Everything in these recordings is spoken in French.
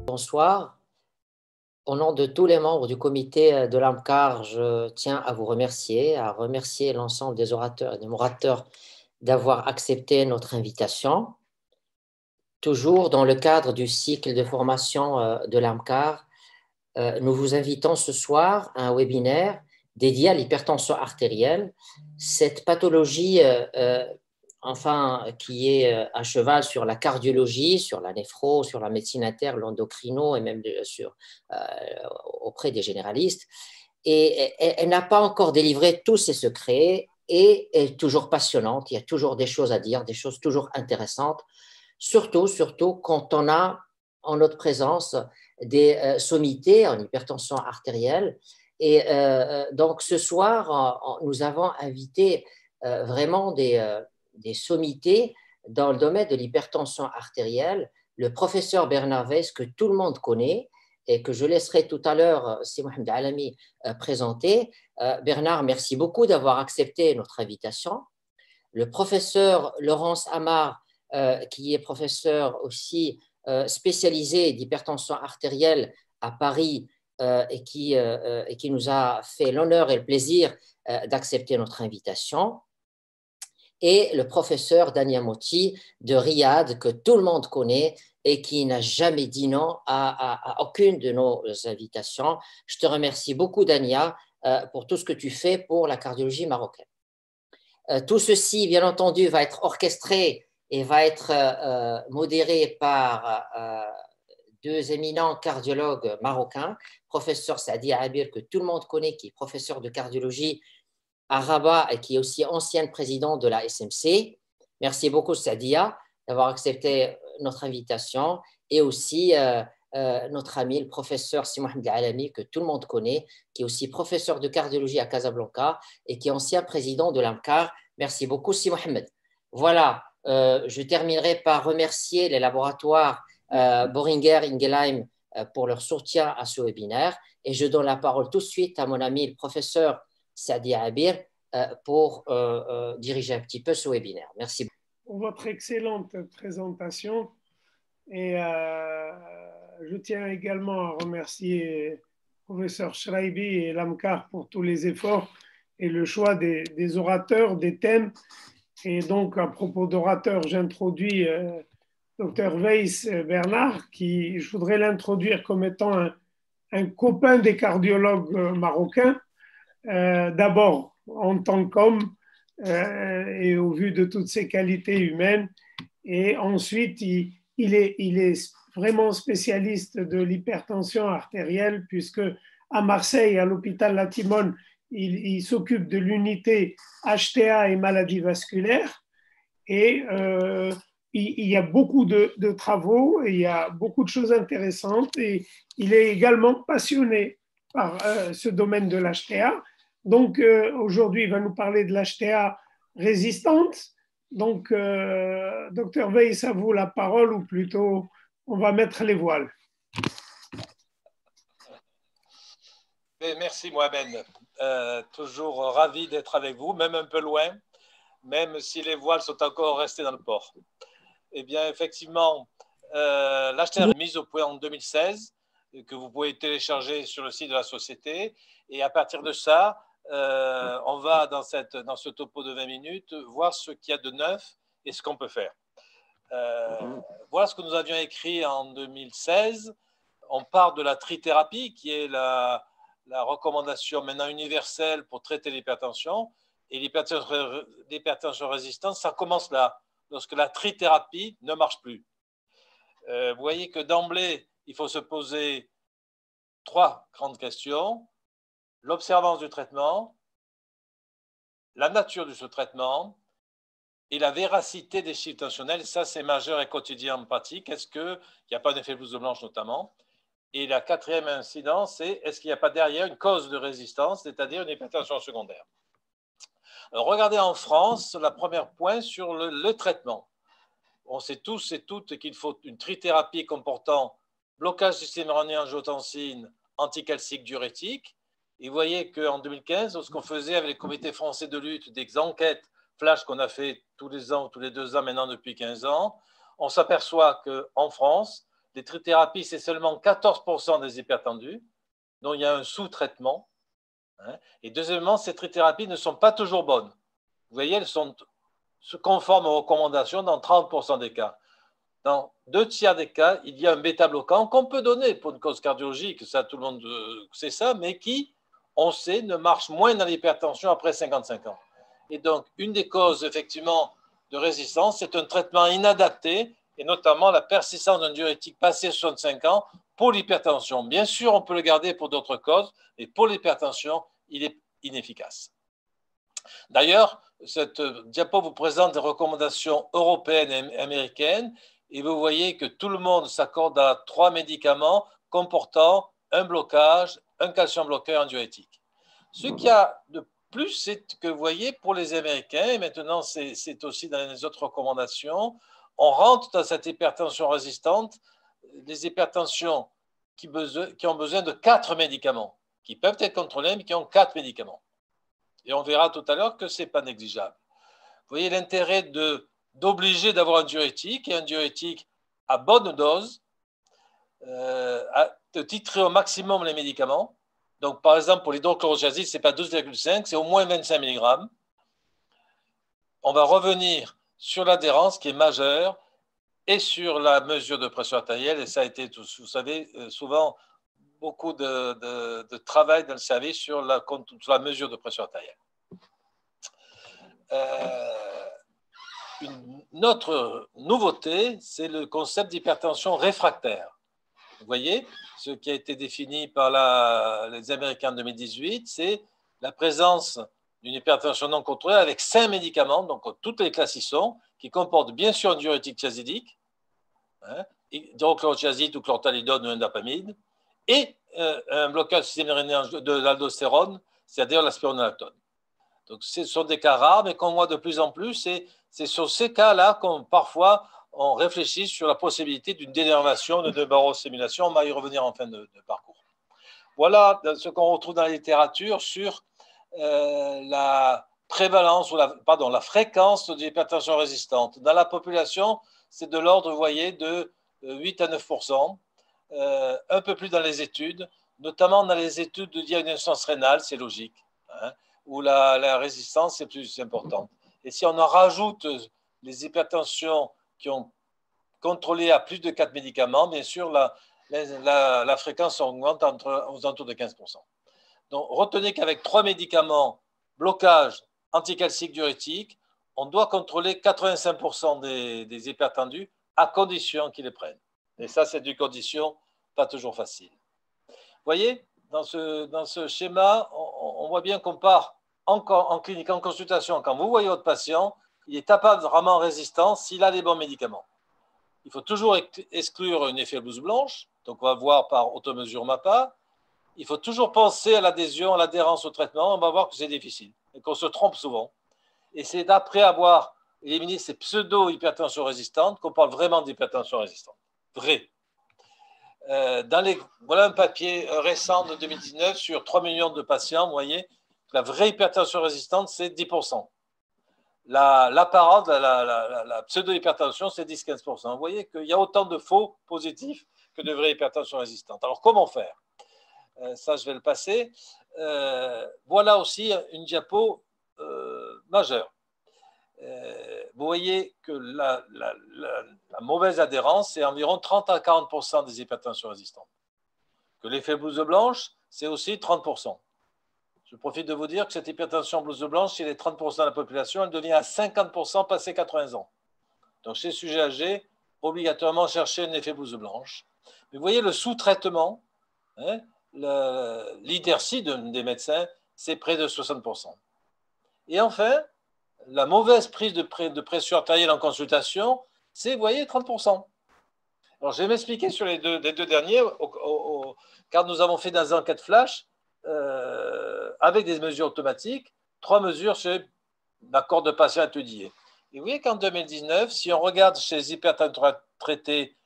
Bonsoir. Au nom de tous les membres du comité de l'AMCAR, je tiens à vous remercier, à remercier l'ensemble des orateurs et des orateurs d'avoir accepté notre invitation. Toujours dans le cadre du cycle de formation de l'AMCAR, nous vous invitons ce soir à un webinaire dédié à l'hypertension artérielle. Cette pathologie qui est à cheval sur la cardiologie, sur la néphro, sur la médecine interne, l'endocrino et même auprès des généralistes. Et elle n'a pas encore délivré tous ses secrets et est toujours passionnante. Il y a toujours des choses à dire, des choses toujours intéressantes, surtout quand on a en notre présence des sommités en hypertension artérielle. Et donc ce soir, nous avons invité vraiment des sommités dans le domaine de l'hypertension artérielle. Le professeur Bernard Weiss, que tout le monde connaît et que je laisserai tout à l'heure, si Mohamed Alami, présenter. Bernard, merci beaucoup d'avoir accepté notre invitation. Le professeur Laurence Amar, qui est professeur aussi spécialisé d'hypertension artérielle à Paris et qui nous a fait l'honneur et le plaisir d'accepter notre invitation. Et le professeur Dania Moti de Riyad, que tout le monde connaît et qui n'a jamais dit non à aucune de nos invitations. Je te remercie beaucoup, Dania, pour tout ce que tu fais pour la cardiologie marocaine. Tout ceci, bien entendu, va être orchestré et va être modéré par deux éminents cardiologues marocains, professeur Sadia Abir, que tout le monde connaît, qui est professeur de cardiologie à Rabat et qui est aussi ancienne présidente de la SMC. Merci beaucoup, Sadia, d'avoir accepté notre invitation, et aussi notre ami, le professeur Si Mohamed Alami, que tout le monde connaît, qui est aussi professeur de cardiologie à Casablanca et qui est ancien président de l'AMCAR. Merci beaucoup, Si Mohamed. Voilà, je terminerai par remercier les laboratoires Boehringer Ingelheim pour leur soutien à ce webinaire, et je donne la parole tout de suite à mon ami, le professeur Sadia Abir, pour diriger un petit peu ce webinaire. Merci beaucoup. Pour votre excellente présentation, et je tiens également à remercier le professeur Shraibi et l'AMCAR pour tous les efforts et le choix des orateurs, des thèmes. Et donc, à propos d'orateurs, j'introduis Dr Weiss Bernard, qui je voudrais l'introduire comme étant un copain des cardiologues marocains. D'abord, en tant qu'homme, et au vu de toutes ses qualités humaines. Et ensuite, il est vraiment spécialiste de l'hypertension artérielle, puisque à Marseille, à l'hôpital La Timone, il s'occupe de l'unité HTA et maladies vasculaires. Et il y a beaucoup de travaux, et il y a beaucoup de choses intéressantes. Et il est également passionné par ce domaine de l'HTA. Donc, aujourd'hui, il va nous parler de l'HTA résistante. Donc, docteur Weiss, à vous la parole, ou plutôt, on va mettre les voiles. Merci, Mohamed. Toujours ravi d'être avec vous, même un peu loin, même si les voiles sont encore restées dans le port. Eh bien, effectivement, l'HTA est mise au point en 2016, que vous pouvez télécharger sur le site de la société. Et à partir de ça, on va dans ce topo de 20 minutes voir ce qu'il y a de neuf et ce qu'on peut faire. Voilà ce que nous avions écrit en 2016. On part de la trithérapie, qui est la recommandation maintenant universelle pour traiter l'hypertension. Et l'hypertension résistante, ça commence là, lorsque la trithérapie ne marche plus. Vous voyez que d'emblée, il faut se poser 3 grandes questions. L'observance du traitement, la nature de ce traitement et la véracité des chiffres tensionnels. Ça, c'est majeur et quotidien en pratique. Est-ce qu'il n'y a pas d'effet blouse blanche notamment? Et la 4e incidence, c'est est-ce qu'il n'y a pas derrière une cause de résistance, c'est-à-dire une hypertension secondaire? Alors, regardez en France, le premier point sur le traitement. On sait tous et toutes qu'il faut une trithérapie comportant blocage du système rénine-angiotensine, anticalcique diurétique. Et vous voyez qu'en 2015, lorsqu'on faisait avec les comités français de lutte des enquêtes flash qu'on a fait tous les ans, tous les 2 ans maintenant depuis 15 ans, on s'aperçoit qu'en France, les trithérapies, c'est seulement 14% des hypertendus, dont il y a un sous-traitement. Et deuxièmement, ces trithérapies ne sont pas toujours bonnes. Vous voyez, elles se conforment aux recommandations dans 30% des cas. Dans 2/3 des cas, il y a un bêta-bloquant qu'on peut donner pour une cause cardiologique, ça tout le monde sait ça, mais qui, on sait, ne marche moins dans l'hypertension après 55 ans. Et donc, une des causes, effectivement, de résistance, c'est un traitement inadapté, et notamment la persistance d'un diurétique passé 65 ans pour l'hypertension. Bien sûr, on peut le garder pour d'autres causes, mais pour l'hypertension, il est inefficace. D'ailleurs, cette diapo vous présente des recommandations européennes et américaines, et vous voyez que tout le monde s'accorde à 3 médicaments comportant un blocage, un calcium bloqueur, un diurétique. Ce qu'il y a de plus, c'est que vous voyez, pour les Américains, et maintenant c'est aussi dans les autres recommandations, on rentre dans cette hypertension résistante, des hypertensions qui ont besoin de 4 médicaments, qui peuvent être contrôlés, mais qui ont 4 médicaments. Et on verra tout à l'heure que ce n'est pas négligeable. Vous voyez l'intérêt d'obliger d'avoir un diurétique, et un diurétique à bonne dose, de titrer au maximum les médicaments. Donc, par exemple, pour l'hydrochlorothiazide, ce n'est pas 12,5, c'est au moins 25 mg. On va revenir sur l'adhérence qui est majeure et sur la mesure de pression artérielle. Et ça a été, vous savez, souvent beaucoup de travail dans le service sur la mesure de pression artérielle. Une autre nouveauté, c'est le concept d'hypertension réfractaire. Vous voyez, ce qui a été défini par les Américains en 2018, c'est la présence d'une hypertension non contrôlée avec 5 médicaments, donc toutes les classes y sont, qui comportent bien sûr un diurétique thiazidique, hydrochlorothiazide ou chlortalidone ou indapamide, et un blocage du système rénien de l'aldostérone, c'est-à-dire la spironolactone. Donc, ce sont des cas rares, mais qu'on voit de plus en plus, c'est sur ces cas-là qu'on parfois on réfléchit sur la possibilité d'une dénervation, de barostimulation. On va y revenir en fin de parcours. Voilà ce qu'on retrouve dans la littérature sur la prévalence ou la fréquence de l'hypertension résistante. Dans la population, c'est de l'ordre, vous voyez, de 8 à 9%, un peu plus dans les études, notamment dans les études de diagnostic rénale, c'est logique, où la résistance est plus importante. Et si on en rajoute les hypertensions qui ont contrôlé à plus de 4 médicaments, bien sûr, la fréquence augmente aux alentours de 15%. Donc, retenez qu'avec 3 médicaments, blocage, anticalcique, diurétique, on doit contrôler 85% des hypertendus à condition qu'ils les prennent. Et ça, c'est une condition pas toujours facile. Vous voyez, dans ce schéma, on voit bien qu'on part en clinique, en consultation. Quand vous voyez votre patient, il est apparemment résistant s'il a les bons médicaments. Il faut toujours exclure un effet blouse blanche, donc on va voir par automesure MAPA. Il faut toujours penser à l'adhésion, à l'adhérence au traitement. On va voir que c'est difficile et qu'on se trompe souvent. Et c'est après avoir éliminé ces pseudo-hypertensions résistantes qu'on parle vraiment d'hypertension résistante. Vrai. Voilà un papier récent de 2019 sur 3 millions de patients. Vous voyez, la vraie hypertension résistante, c'est 10%. L'apparente, la pseudo-hypertension, c'est 10-15%. Vous voyez qu'il y a autant de faux positifs que de vraies hypertensions résistantes. Alors, comment faire? Ça, je vais le passer. Voilà aussi une diapo majeure. Vous voyez que la mauvaise adhérence, c'est environ 30 à 40% des hypertensions résistantes. Que l'effet blouse blanche, c'est aussi 30%. Je profite de vous dire que cette hypertension blouse blanche, chez les 30% de la population, elle devient à 50% passé 80 ans. Donc, chez les sujets âgés, obligatoirement chercher un effet blouse blanche. Mais vous voyez le sous-traitement, l'inertie des médecins, c'est près de 60%. Et enfin, la mauvaise prise de pression artérielle en consultation, c'est, vous voyez, 30%. Alors, je vais m'expliquer sur les deux derniers, car nous avons fait des enquêtes flash avec des mesures automatiques, 3 mesures chez l'accord de patient étudié. Et vous voyez qu'en 2019, si on regarde chez les hypertendus traités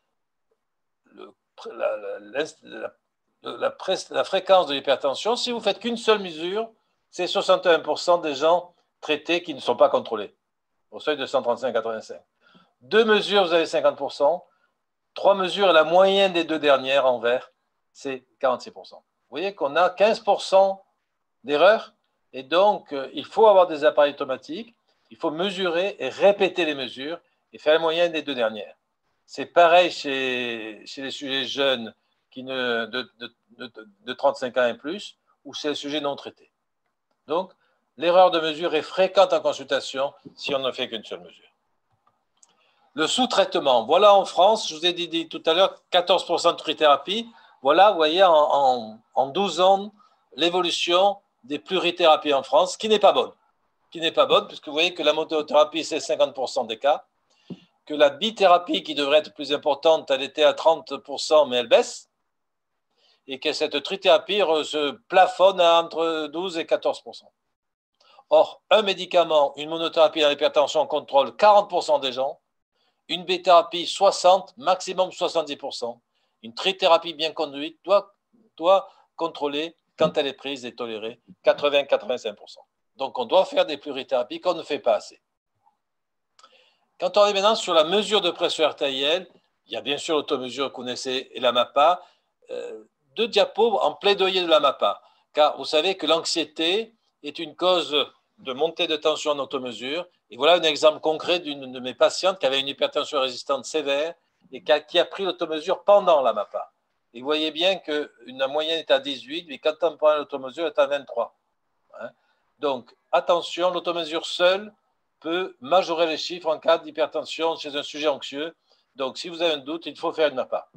la fréquence de l'hypertension, si vous faites qu'une seule mesure, c'est 61% des gens traités qui ne sont pas contrôlés, au seuil de 135-85. 2 mesures, vous avez 50%. 3 mesures et la moyenne des 2 dernières en vert, c'est 46%. Vous voyez qu'on a 15% d'erreurs et donc il faut avoir des appareils automatiques, il faut mesurer et répéter les mesures et faire la moyenne des 2 dernières. C'est pareil chez les sujets jeunes de 35 ans et plus ou chez les sujets non traités. Donc, l'erreur de mesure est fréquente en consultation si on ne fait qu'une seule mesure. Le sous-traitement, voilà en France, je vous ai dit tout à l'heure, 14% de trithérapie. Voilà, vous voyez, en 12 ans, l'évolution des plurithérapies en France, qui n'est pas bonne. Qui n'est pas bonne, puisque vous voyez que la motothérapie, c'est 50% des cas, que la bithérapie, qui devrait être plus importante, elle était à 30%, mais elle baisse, et que cette trithérapie se plafonne à entre 12 et 14%. Or, un médicament, une monothérapie dans l'hypertension contrôle 40% des gens, une bithérapie 60%, maximum 70%. Une trithérapie bien conduite doit contrôler, quand elle est prise et tolérée, 80-85%. Donc, on doit faire des plurithérapies qu'on ne fait pas assez. Quand on est maintenant sur la mesure de pression artérielle, il y a bien sûr l'automesure que vous connaissez et la MAPA. 2 diapos en plaidoyer de la MAPA, car vous savez que l'anxiété est une cause de montée de tension en automesure. Et voilà un exemple concret d'une de mes patientes qui avait une hypertension résistante sévère et qui a pris l'automesure pendant la MAPA. Et vous voyez bien que la moyenne est à 18, mais quand on prend l'automesure, elle est à 23. Donc, attention, l'automesure seule peut majorer les chiffres en cas d'hypertension chez un sujet anxieux. Donc, si vous avez un doute, il faut faire une MAPA.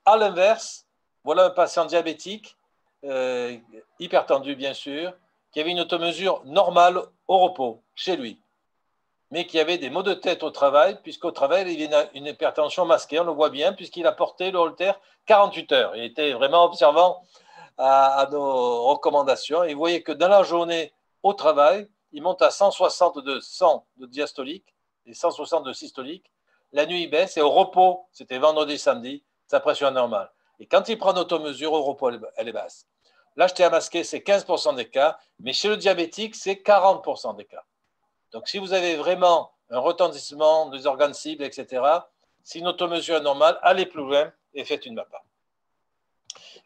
À l'inverse, voilà un patient diabétique, hypertendu bien sûr, qui avait une automesure normale au repos, chez lui, mais qui avait des maux de tête au travail, puisqu'au travail, il a une hypertension masquée, on le voit bien, puisqu'il a porté le Holter 48 heures. Il était vraiment observant à nos recommandations. Et vous voyez que dans la journée au travail, il monte à 160 de diastolique et 160 de systolique. La nuit, il baisse et au repos, c'était vendredi, samedi, sa pression est normale. Et quand il prend d'automesure, au repos, elle est basse. L'HTA masqué, c'est 15% des cas, mais chez le diabétique, c'est 40% des cas. Donc, si vous avez vraiment un retentissement des organes cibles, etc., si une automesure est normale, allez plus loin et faites une MAPA.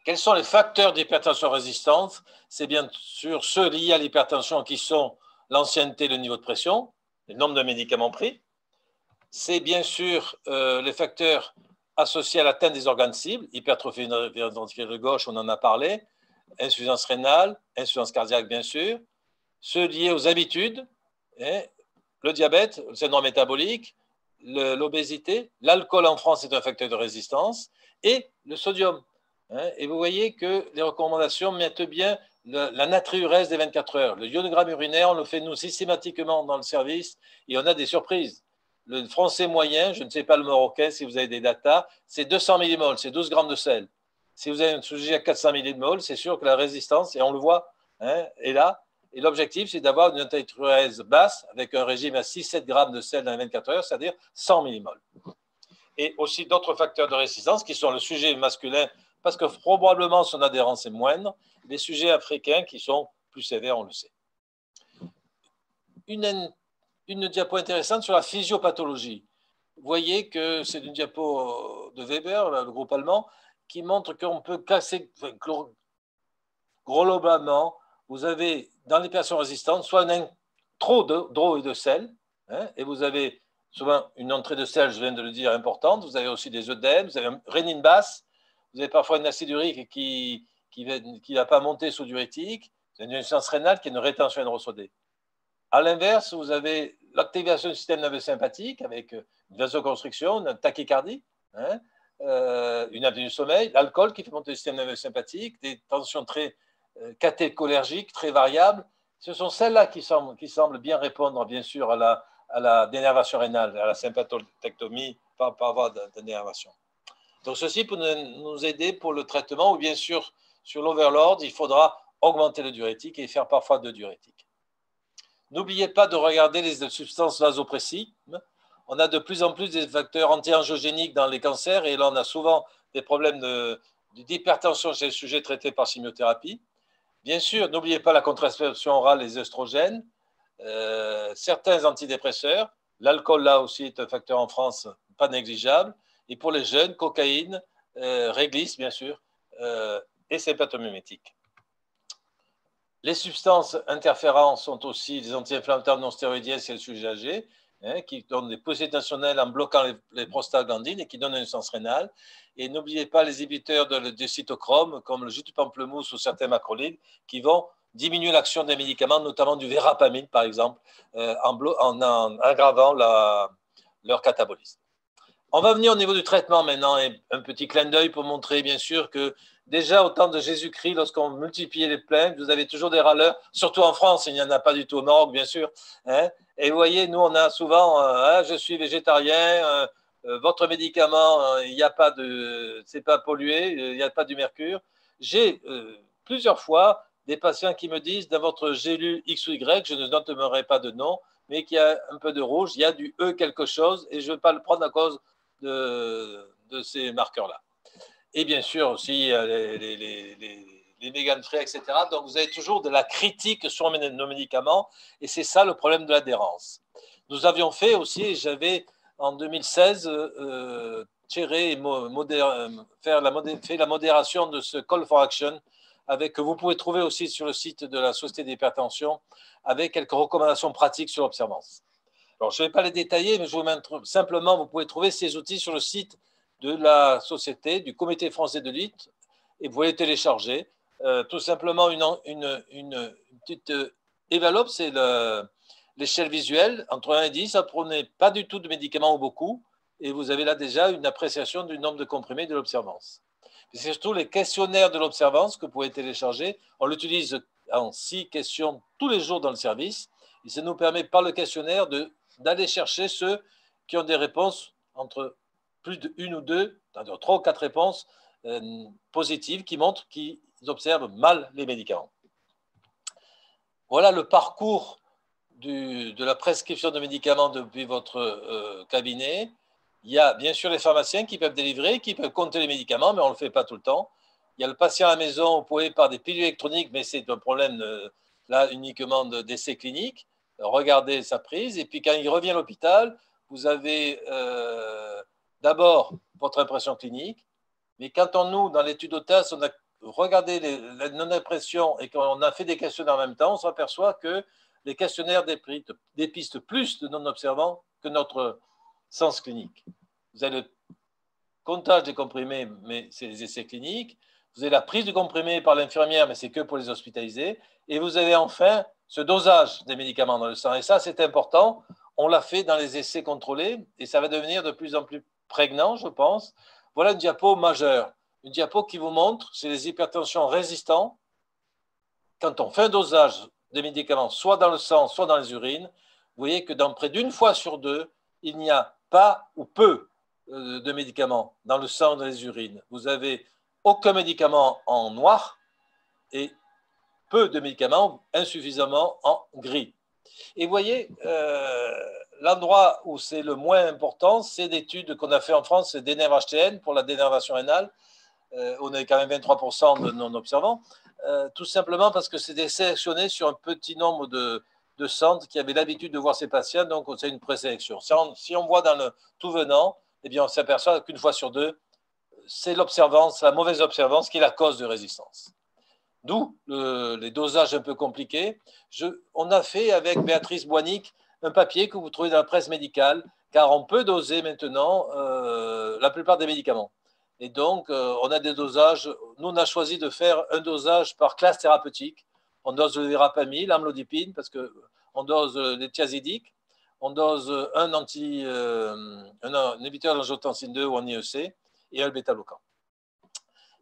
Quels sont les facteurs d'hypertension résistante? C'est bien sûr ceux liés à l'hypertension qui sont l'ancienneté, le niveau de pression, le nombre de médicaments pris. C'est bien sûr les facteurs associés à l'atteinte des organes cibles, hypertrophie ventriculaire gauche, on en a parlé, insuffisance rénale, insuffisance cardiaque bien sûr, ceux liés aux habitudes, le diabète, le syndrome métabolique, l'obésité, l'alcool en France est un facteur de résistance, et le sodium. Et vous voyez que les recommandations mettent bien la natriurèse des 24 heures. Le ionogramme urinaire, on le fait nous systématiquement dans le service et on a des surprises. Le français moyen, je ne sais pas le marocain si vous avez des datas, c'est 200 millimoles, c'est 12 grammes de sel. Si vous avez un sujet à 400 millimoles, c'est sûr que la résistance, et on le voit, est là. Et l'objectif, c'est d'avoir une natriurèse basse avec un régime à 6-7 grammes de sel dans les 24 heures, c'est-à-dire 100 millimoles. Et aussi d'autres facteurs de résistance qui sont le sujet masculin, parce que probablement son adhérence est moindre, les sujets africains qui sont plus sévères, on le sait. Une diapo intéressante sur la physiopathologie. Vous voyez que c'est une diapo de Weber, le groupe allemand, qui montre qu'on peut casser, globalement, vous avez dans les personnes résistantes soit trop d'eau et de sel, et vous avez souvent une entrée de sel, je viens de le dire, importante, vous avez aussi des œdèmes, vous avez une rénine basse, vous avez parfois une acide urique qui ne va pas monter sous diurétique, vous avez une insuffisance rénale qui est une rétention aérosodée. À l'inverse, vous avez l'activation du système nerveux sympathique avec une vasoconstriction, une tachycardie, une apnée du sommeil, l'alcool qui fait monter le système nerveux sympathique, des tensions très catécholergiques, très variables. Ce sont celles-là qui semblent bien répondre, bien sûr, à la dénervation rénale, à la sympathotectomie par voie de dénervation. Donc, ceci peut nous aider pour le traitement, ou bien sûr, sur l'overload, il faudra augmenter le diurétique et faire parfois 2 diurétiques. N'oubliez pas de regarder les substances vasopressives. On a de plus en plus des facteurs anti-angiogéniques dans les cancers et là, on a souvent des problèmes d'hypertension chez les sujets traités par chimiothérapie. Bien sûr, n'oubliez pas la contraception orale, les œstrogènes, certains antidépresseurs. L'alcool, là aussi, est un facteur en France pas négligeable. Et pour les jeunes, cocaïne, réglisse, bien sûr, et sympathomimétique. Les substances interférantes sont aussi des anti-inflammatoires non stéroïdiennes chez le sujet âgé, qui donnent des poussées tensionnelles en bloquant les prostaglandines et qui donnent une essence rénale. Et n'oubliez pas les inhibiteurs du cytochrome, comme le jus de pamplemousse ou certains macrolides, qui vont diminuer l'action des médicaments, notamment du verapamil, par exemple, en aggravant leur catabolisme. On va venir au niveau du traitement maintenant, et un petit clin d'œil pour montrer, bien sûr, que déjà au temps de Jésus-Christ, lorsqu'on multipliait les plaintes, vous avez toujours des râleurs, surtout en France, il n'y en a pas du tout au Maroc, bien sûr. Et vous voyez, nous, on a souvent, je suis végétarien, votre médicament, il n'y a pas de, c'est pas pollué, il n'y a pas du mercure. J'ai plusieurs fois des patients qui me disent, dans votre gélule X ou Y, je ne nommerai pas de nom, mais qu'il y a un peu de rouge, il y a du E quelque chose, et je ne vais pas le prendre à cause de ces marqueurs-là. Et bien sûr aussi les vegan free, etc. Donc vous avez toujours de la critique sur nos médicaments, et c'est ça le problème de l'adhérence. Nous avions fait aussi, j'avais en 2016 fait la modération de ce Call for Action, que vous pouvez trouver aussi sur le site de la Société d'hypertension, avec quelques recommandations pratiques sur l'observance. Alors, je ne vais pas les détailler, mais je vous montre simplement, vous pouvez trouver ces outils sur le site de la Société, du Comité français de lutte, et vous pouvez les télécharger. Tout simplement, une petite enveloppe, c'est l'échelle visuelle, entre 1 et 10, ça ne prenait pas du tout de médicaments ou beaucoup, et vous avez là déjà une appréciation du nombre de comprimés de l'observance. C'est surtout les questionnaires de l'observance que vous pouvez télécharger. On l'utilise en 6 questions tous les jours dans le service, et ça nous permet par le questionnaire d'aller chercher ceux qui ont des réponses entre plus de 1 ou 2, c'est-à-dire 3 ou 4 réponses positives qui montrent qu'ils observent mal les médicaments. Voilà le parcours de la prescription de médicaments depuis votre cabinet. Il y a bien sûr les pharmaciens qui peuvent délivrer, qui peuvent compter les médicaments, mais on ne le fait pas tout le temps. Il y a le patient à la maison, vous pouvez par des pilules électroniques, mais c'est un problème là uniquement d'essais cliniques. Regardez sa prise, et puis quand il revient à l'hôpital, vous avez d'abord votre impression clinique, mais quand nous, dans l'étude OTAS, on a regardé la non-impression et qu'on a fait des questionnaires en même temps, on s'aperçoit que les questionnaires dépistent plus de non-observants que notre sens clinique. Vous avez le comptage des comprimés, mais c'est les essais cliniques. Vous avez la prise du comprimé par l'infirmière, mais c'est que pour les hospitalisés. Et vous avez enfin ce dosage des médicaments dans le sang. Et ça, c'est important. On l'a fait dans les essais contrôlés et ça va devenir de plus en plus prégnant, je pense. Voilà une diapo majeure. Une diapo qui vous montre, c'est les hypertensions résistants. Quand on fait un dosage des médicaments, soit dans le sang, soit dans les urines, vous voyez que dans près d'une fois sur 2, il n'y a pas ou peu de médicaments dans le sang ou dans les urines. Vous avez aucun médicament en noir et peu de médicaments, insuffisamment en gris. Et vous voyez, l'endroit où c'est le moins important, c'est l'étude qu'on a fait en France, c'est DNRH-TN pour la dénervation rénale. On est quand même 23% de non-observants, tout simplement parce que c'était sélectionné sur un petit nombre de centres qui avaient l'habitude de voir ces patients, donc c'est une présélection. Si on voit dans le tout venant, eh bien on s'aperçoit qu'une fois sur 2, c'est l'observance, la mauvaise observance qui est la cause de résistance. D'où les dosages un peu compliqués. On a fait avec Béatrice Boinic un papier que vous trouvez dans la presse médicale, car on peut doser maintenant la plupart des médicaments. Et donc, on a des dosages. Nous, on a choisi de faire un dosage par classe thérapeutique. On dose le verapamil, l'amlodipine, parce qu'on dose les thiazidiques, on dose un inhibiteur d'angiotensine 2 ou en IEC, et un bêta-bloquant.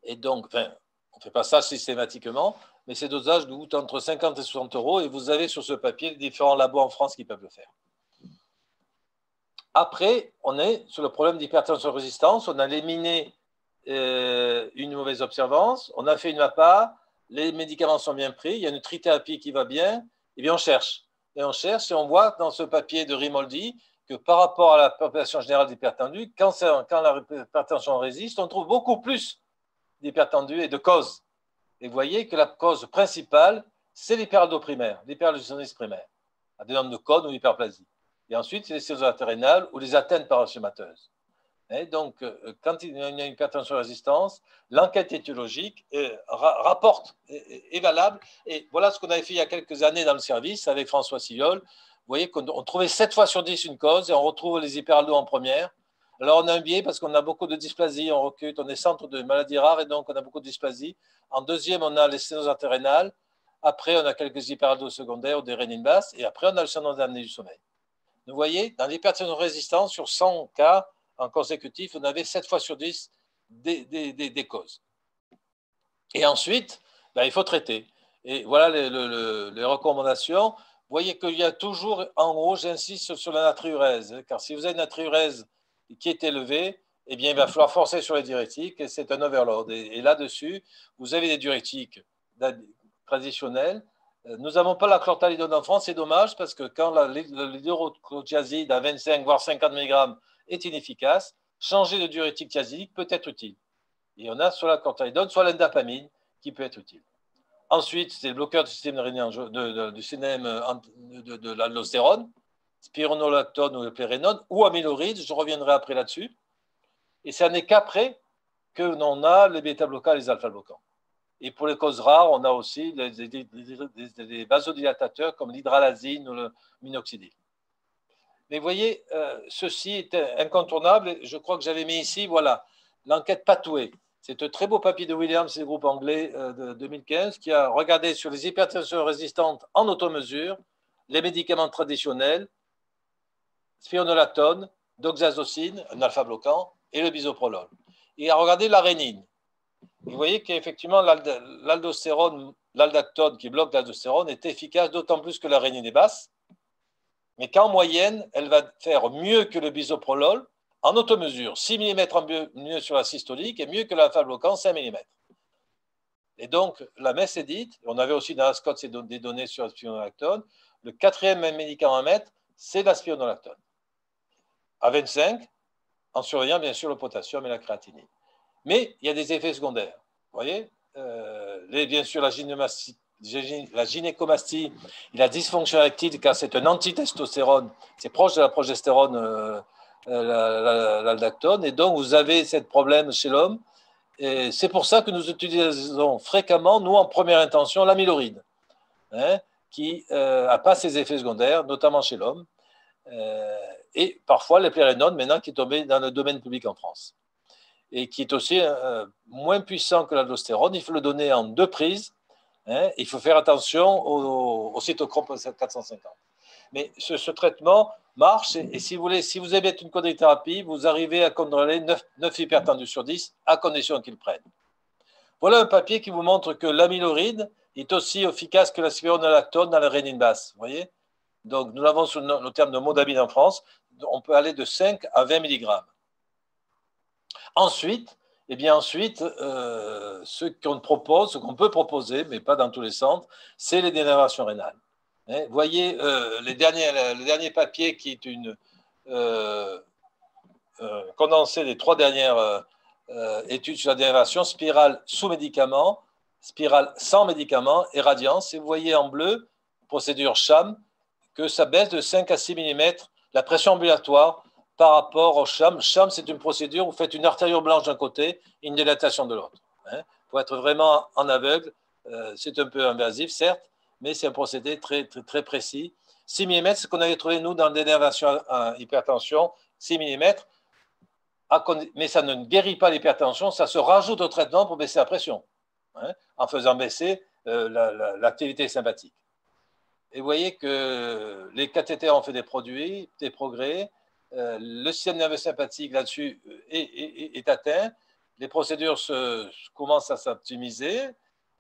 Et donc, enfin, on ne fait pas ça systématiquement, mais ces dosages nous coûtent entre 50 et 60 euros, et vous avez sur ce papier les différents labos en France qui peuvent le faire. Après, on est sur le problème d'hypertension résistance. On a éliminé une mauvaise observance, on a fait une MAPA, les médicaments sont bien pris, il y a une trithérapie qui va bien, et bien on cherche. Et on cherche, et on voit dans ce papier de Rimoldi que par rapport à la population générale d'hypertendus, quand la hypertension résiste, on trouve beaucoup plus d'hypertendus et de causes. Et vous voyez que la cause principale, c'est l'hyperaldo primaire, l'hyperaldotéronisme primaire, adénome de cône ou hyperplasie. Et ensuite, c'est les cirrhoses artérielles ou les atteintes parachémateuses. Donc, quand il y a une hypertension résistance, l'enquête étiologique rapporte, est valable. Et voilà ce qu'on avait fait il y a quelques années dans le service avec François Sillol. Vous voyez qu'on trouvait 7 fois sur 10 une cause et on retrouve les hyperaldos en première. Alors, on a un biais parce qu'on a beaucoup de dysplasie, on recrute, on est centre de maladies rares et donc on a beaucoup de dysplasie. En deuxième, on a les sténoses artérielles. Après, on a quelques hyperaldos secondaires ou des rénines basses. Et après, on a le syndrome d'apnée du sommeil. Vous voyez, dans l'hypertension résistante, sur 100 cas en consécutif, on avait 7 fois sur 10 des causes. Et ensuite, il faut traiter. Et voilà les recommandations. Vous voyez qu'il y a toujours, en haut, j'insiste sur la natriurèse, car si vous avez une natriurèse qui est élevée, eh bien, il va falloir forcer sur les diurétiques et c'est un overload. Et là-dessus, vous avez des diurétiques traditionnels. Nous n'avons pas la chlorthalidone en France, c'est dommage parce que quand l'hydrochlorothiazide à 25 voire 50 mg est inefficace, changer de diurétique thiazidique peut être utile. Et on a soit la chlorthalidone, soit l'indapamide qui peut être utile. Ensuite, c'est le bloqueur du système rénien, de l'aldostérone, spironolactone ou le plérénone, ou amyloride, je reviendrai après là-dessus. Et ça n'est qu'après que l'on a les bêta-bloquants et les alpha-bloquants. Et pour les causes rares, on a aussi des vasodilatateurs comme l'hydralazine ou le minoxidil. Mais vous voyez, ceci est incontournable. Et je crois que j'avais mis ici, voilà, l'enquête Pathway. C'est un très beau papier de Williams et du groupe anglais de 2015 qui a regardé sur les hypertensions résistantes en automesure, les médicaments traditionnels, spironolactone, doxazocine, un alpha-bloquant, et le bisoprolol. Il a regardé la rénine. Et vous voyez qu'effectivement, l'aldostérone, l'aldactone qui bloque l'aldostérone est efficace, d'autant plus que la rénine est basse, mais qu'en moyenne, elle va faire mieux que le bisoprolol en automesure. 6 mm mieux sur la systolique et mieux que l'alpha-bloquant, 5 mm. Et donc, la messe est dite, on avait aussi dans la SCOT des données sur la spironolactone, le 4e médicament à mettre, c'est la spironolactone. À 25, en surveillant bien sûr le potassium et la créatinine. Mais il y a des effets secondaires. Vous voyez, bien sûr, la gynécomastie et la dysfonction érectile, car c'est un antitestostérone, c'est proche de la progestérone, l'aldactone, et donc vous avez ce problème chez l'homme. Et c'est pour ça que nous utilisons fréquemment, nous en première intention, l'amyloride, qui n'a pas ces effets secondaires, notamment chez l'homme, et parfois les plérénones, maintenant qui est tombé dans le domaine public en France, et qui est aussi moins puissant que l'aldostérone. Il faut le donner en 2 prises. Il faut faire attention au cytochrome 450. Mais ce traitement marche, et si vous voulez, si vous avez une chondrothérapie, vous arrivez à contrôler 9 hypertendus sur 10, à condition qu'ils prennent. Voilà un papier qui vous montre que l'amyloride est aussi efficace que la spironolactone dans la rénine basse. Vous voyez? Donc, nous l'avons sous le terme de modamine en France. On peut aller de 5 à 20 mg. Ensuite, ce qu'on peut proposer, mais pas dans tous les centres, c'est les dénervations rénales. Vous voyez le dernier papier qui est une condensé des 3 dernières études sur la dénervation, spirale sous médicaments, spirale sans médicaments et radiance. Et vous voyez en bleu, procédure SHAM, que ça baisse de 5 à 6 mm la pression ambulatoire par rapport au SHAM. SHAM, c'est une procédure où vous faites une artériole blanche d'un côté et une dilatation de l'autre. Pour être vraiment en aveugle, c'est un peu invasif, certes, mais c'est un procédé très, très, très précis. 6 mm, c'est ce qu'on avait trouvé, nous, dans la dénervation à hypertension, 6 mm, mais ça ne guérit pas l'hypertension, ça se rajoute au traitement pour baisser la pression, en faisant baisser l'activité sympathique. Et vous voyez que les cathéters ont fait des progrès, le système nerveux sympathique là-dessus est atteint, les procédures commencent à s'optimiser,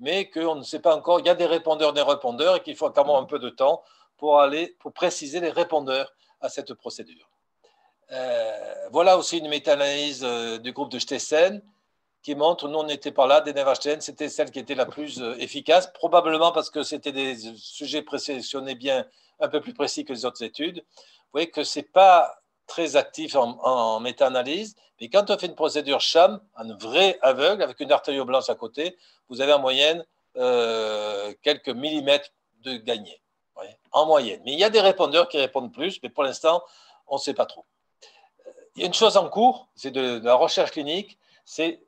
mais qu'on ne sait pas encore, il y a des répondeurs et qu'il faut quand même un peu de temps pour préciser les répondeurs à cette procédure. Voilà aussi une méta-analyse du groupe de Stessen qui montre, nous on n'était pas là, Dénéva-Stessen, c'était celle qui était la plus efficace, probablement parce que c'était des sujets présélectionnés bien un peu plus précis que les autres études. Vous voyez que ce n'est pas très actif en méta-analyse, mais quand on fait une procédure SHAM, un vrai aveugle, avec une artériole blanche à côté, vous avez en moyenne quelques millimètres de gagné, en moyenne. Mais il y a des répondeurs qui répondent plus, mais pour l'instant, on ne sait pas trop. il y a une chose en cours, c'est de la recherche clinique, c'est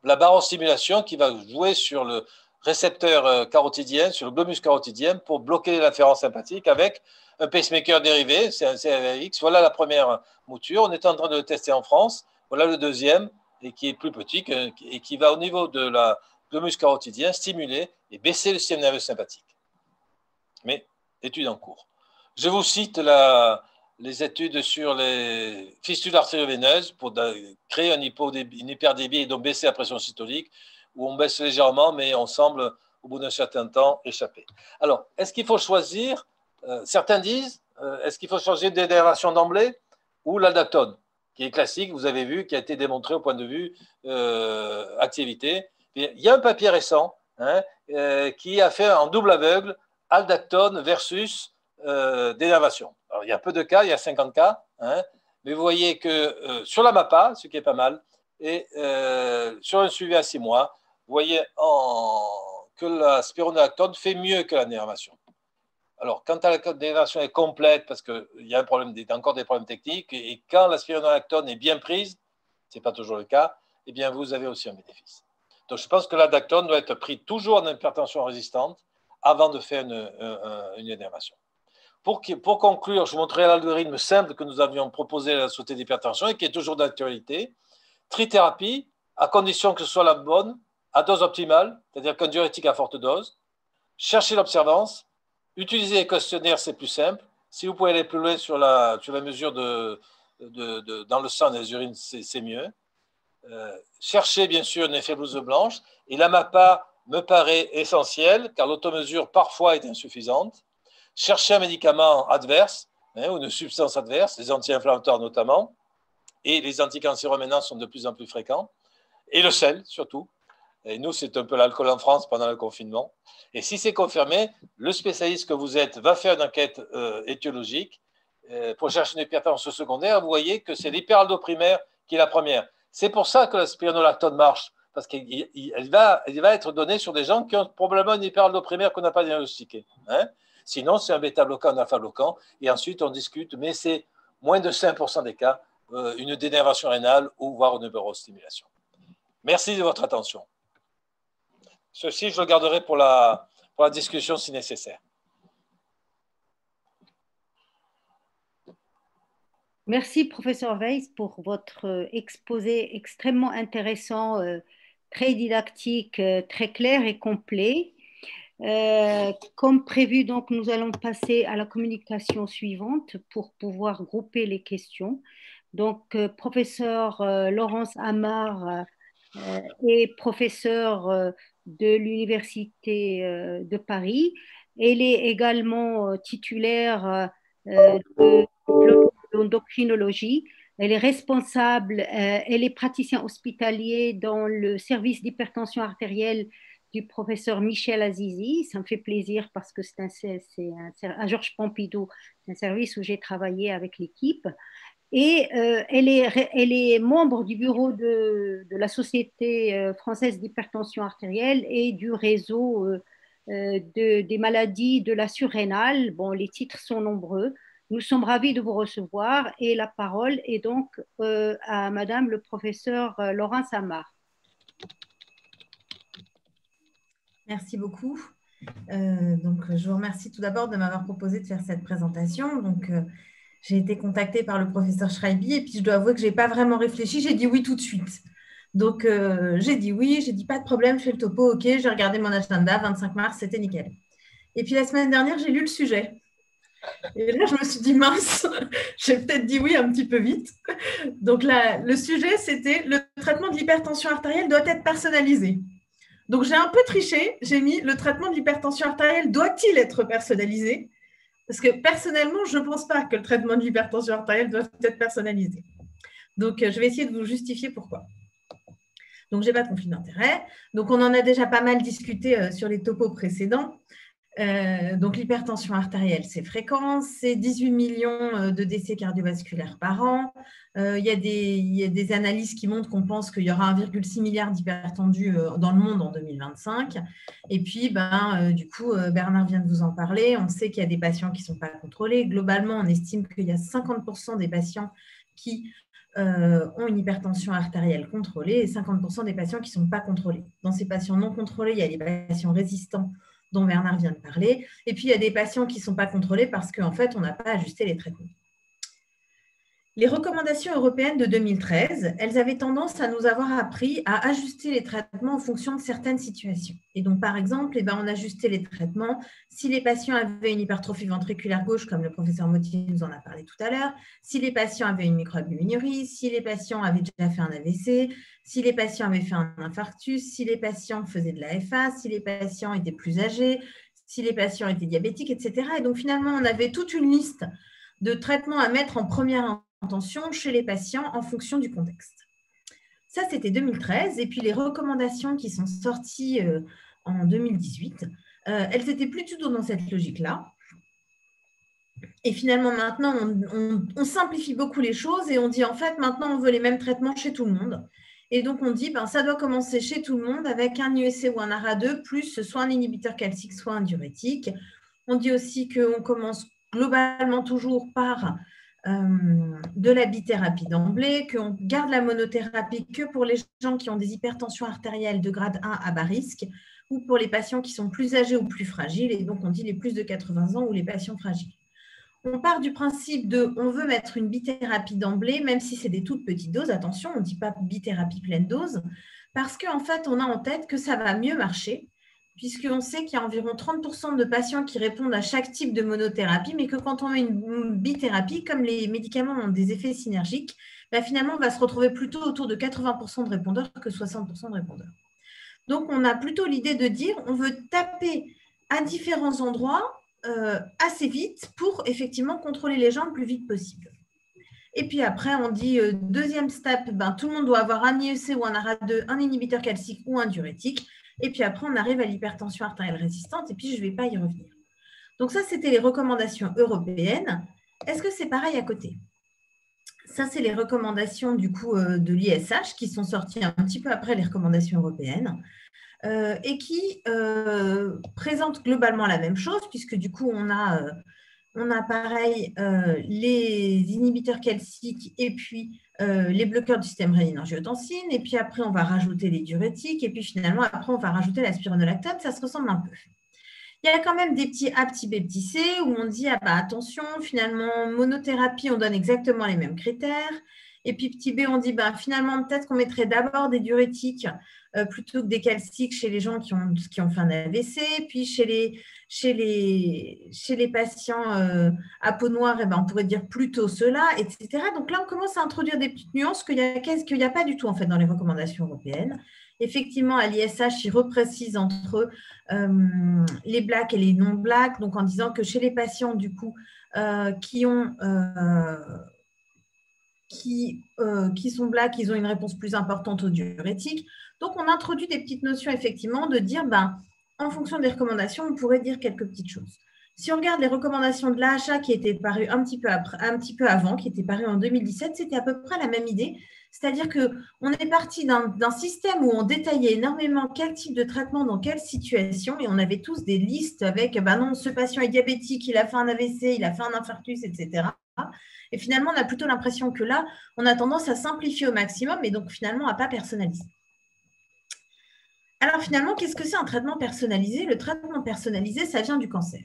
la barostimulation qui va jouer sur le récepteur carotidien, sur le glomus carotidien pour bloquer l'afférence sympathique avec un pacemaker dérivé, c'est un CRX. Voilà la première mouture. On est en train de le tester en France. Voilà le deuxième, et qui est plus petit et qui va au niveau de la glomus carotidien stimuler et baisser le système nerveux sympathique. Mais étude en cours. Je vous cite les études sur les fistules artério-veineuses pour créer une hyperdébie et donc baisser la pression systolique, où on baisse légèrement, mais on semble, au bout d'un certain temps, échapper. Alors, est-ce qu'il faut choisir, certains disent, est-ce qu'il faut changer des dénervation d'emblée ou l'aldactone, qui est classique, vous avez vu, qui a été démontré au point de vue activité. Il y a un papier récent qui a fait en double aveugle aldactone versus dénervation. Alors, il y a peu de cas, il y a 50 cas, mais vous voyez que sur la MAPA, ce qui est pas mal, et sur un suivi à 6 mois, vous voyez que la spironolactone fait mieux que la dénervation. Alors, quand la dénervation est complète, parce qu'il y a encore des problèmes techniques, et quand la spironolactone est bien prise, ce n'est pas toujours le cas, eh bien, vous avez aussi un bénéfice. Donc, je pense que l'aldactone doit être pris toujours en hypertension résistante avant de faire une dénervation. Pour conclure, je vous montrerai l'algorithme simple que nous avions proposé à la Société d'hypertension et qui est toujours d'actualité. Trithérapie, à condition que ce soit la bonne, à dose optimale, c'est-à-dire qu'un diurétique à forte dose. Cherchez l'observance. Utiliser les questionnaires, c'est plus simple. Si vous pouvez aller plus loin sur la mesure dans le sang et les urines, c'est mieux. Cherchez bien sûr un effet blouse blanche. Et la MAPA me paraît essentielle, car l'automesure parfois est insuffisante. Cherchez un médicament adverse, ou une substance adverse, les anti-inflammatoires notamment, et les anticancéreux maintenant sont de plus en plus fréquents, et le sel surtout. Et nous, c'est un peu l'alcool en France pendant le confinement. Et si c'est confirmé, le spécialiste que vous êtes va faire une enquête étiologique pour chercher une hypertension secondaire. Vous voyez que c'est l'hyperaldo primaire qui est la première. C'est pour ça que la spironolactone marche, parce qu'elle va être donnée sur des gens qui ont probablement une hyperaldo primaire qu'on n'a pas diagnostiquée. Sinon, c'est un bêta-bloquant, un alpha-bloquant, et ensuite on discute, mais c'est moins de 5% des cas, une dénervation rénale ou voire une neurostimulation. Merci de votre attention. Ceci, je le garderai pour la discussion si nécessaire. Merci, professeur Weiss, pour votre exposé extrêmement intéressant, très didactique, très clair et complet. Comme prévu, donc, nous allons passer à la communication suivante pour pouvoir grouper les questions. Donc, professeur Laurence Amar est professeur de l'Université de Paris. Elle est également titulaire de l'endocrinologie. Elle est responsable, elle est praticien hospitalier dans le service d'hypertension artérielle du professeur Michel Azizi. Ça me fait plaisir parce que c'est à Georges Pompidou, un service où j'ai travaillé avec l'équipe. Et elle est membre du bureau de la Société française d'hypertension artérielle et du réseau des maladies de la surrénale. Bon, les titres sont nombreux. Nous sommes ravis de vous recevoir et la parole est donc à Madame le professeur Laurence Amar. Merci beaucoup. Donc, je vous remercie tout d'abord de m'avoir proposé de faire cette présentation. Donc, j'ai été contactée par le professeur Schreiby et puis je dois avouer que je n'ai pas vraiment réfléchi. J'ai dit oui tout de suite. Donc, j'ai dit oui, j'ai dit pas de problème, je fais le topo, ok. J'ai regardé mon agenda, 25 mars, c'était nickel. Et puis, la semaine dernière, j'ai lu le sujet. Et là, je me suis dit, mince, j'ai peut-être dit oui un petit peu vite. Donc, là, le sujet, c'était le traitement de l'hypertension artérielle doit être personnalisé. Donc, j'ai un peu triché. J'ai mis le traitement de l'hypertension artérielle doit-il être personnalisé? Parce que personnellement, je ne pense pas que le traitement de l'hypertension artérielle doit être personnalisé. Donc, je vais essayer de vous justifier pourquoi. Donc, je n'ai pas de conflit d'intérêt. Donc, on en a déjà pas mal discuté sur les topos précédents. Donc, l'hypertension artérielle, c'est fréquent, c'est 18 millions de décès cardiovasculaires par an. Il y a des analyses qui montrent qu'on pense qu'il y aura 1,6 milliard d'hypertendus dans le monde en 2025. Et puis, du coup, Bernard vient de vous en parler. On sait qu'il y a des patients qui ne sont pas contrôlés. Globalement, on estime qu'il y a 50% des patients qui ont une hypertension artérielle contrôlée et 50% des patients qui ne sont pas contrôlés. Dans ces patients non contrôlés, il y a les patients résistants dont Bernard vient de parler. Et puis, il y a des patients qui ne sont pas contrôlés parce qu'en fait, on n'a pas ajusté les traitements. Les recommandations européennes de 2013, elles avaient tendance à nous avoir appris à ajuster les traitements en fonction de certaines situations. Et donc, par exemple, on ajustait les traitements si les patients avaient une hypertrophie ventriculaire gauche, comme le professeur Motti nous en a parlé tout à l'heure, si les patients avaient une microalbuminurie, si les patients avaient déjà fait un AVC, si les patients avaient fait un infarctus, si les patients faisaient de la FA, si les patients étaient plus âgés, si les patients étaient diabétiques, etc. Et donc, finalement, on avait toute une liste de traitements à mettre en première intention chez les patients en fonction du contexte. Ça, c'était 2013. Et puis, les recommandations qui sont sorties en 2018, elles étaient plutôt dans cette logique-là. Et finalement, maintenant, on simplifie beaucoup les choses et on dit, en fait, maintenant, on veut les mêmes traitements chez tout le monde. Et donc, on dit, ça doit commencer chez tout le monde avec un IEC ou un ARA2, plus soit un inhibiteur calcique, soit un diurétique. On dit aussi qu'on commence globalement toujours par de la bithérapie d'emblée, qu'on garde la monothérapie que pour les gens qui ont des hypertensions artérielles de grade 1 à bas risque ou pour les patients qui sont plus âgés ou plus fragiles, et donc on dit les plus de 80 ans ou les patients fragiles. On part du principe de on veut mettre une bithérapie d'emblée, même si c'est des toutes petites doses, attention, on ne dit pas bithérapie pleine dose, parce qu'en fait, on a en tête que ça va mieux marcher, puisqu'on sait qu'il y a environ 30% de patients qui répondent à chaque type de monothérapie, mais que quand on met une bithérapie, comme les médicaments ont des effets synergiques, finalement, on va se retrouver plutôt autour de 80% de répondeurs que 60% de répondeurs. Donc, on a plutôt l'idée de dire on veut taper à différents endroits assez vite pour effectivement contrôler les gens le plus vite possible. Et puis après, on dit deuxième step, tout le monde doit avoir un IEC ou un ARA2, un inhibiteur calcique ou un diurétique. Et puis après, on arrive à l'hypertension artérielle résistante, et puis je ne vais pas y revenir. Donc ça, c'était les recommandations européennes. Est-ce que c'est pareil à côté? Ça, c'est les recommandations du coup de l'ISH qui sont sorties un petit peu après les recommandations européennes et qui présentent globalement la même chose, puisque du coup, on a pareil les inhibiteurs calciques et puis les bloqueurs du système rénine-angiotensine, et puis après, on va rajouter les diurétiques, et puis finalement, après, on va rajouter la spironolactone. Ça se ressemble un peu. Il y a quand même des petits A, petits B, petits C, où on dit, attention, finalement, monothérapie, on donne exactement les mêmes critères. Et puis, petit B, on dit, finalement, peut-être qu'on mettrait d'abord des diurétiques plutôt que des calciques chez les gens qui ont fait un AVC. Puis, chez les patients à peau noire, on pourrait dire plutôt cela, etc. Donc là, on commence à introduire des petites nuances qu'il n'y a pas du tout en fait dans les recommandations européennes. Effectivement, à l'ISH, ils reprécisent entre les blacks et les non-blacks, donc en disant que chez les patients du coup qui sont blacks, ils ont une réponse plus importante aux diurétiques. Donc, on introduit des petites notions effectivement de dire, en fonction des recommandations, on pourrait dire quelques petites choses. Si on regarde les recommandations de l'AHA qui étaient parues un petit peu avant, qui étaient parues en 2017, c'était à peu près la même idée. C'est-à-dire qu'on est parti d'un système où on détaillait énormément quel type de traitement dans quelle situation, et on avait tous des listes avec, non, ce patient est diabétique, il a fait un AVC, il a fait un infarctus, etc. Et finalement, on a plutôt l'impression que là, on a tendance à simplifier au maximum et donc finalement à ne pas personnaliser. Alors finalement, qu'est-ce que c'est un traitement personnalisé? Le traitement personnalisé, ça vient du cancer.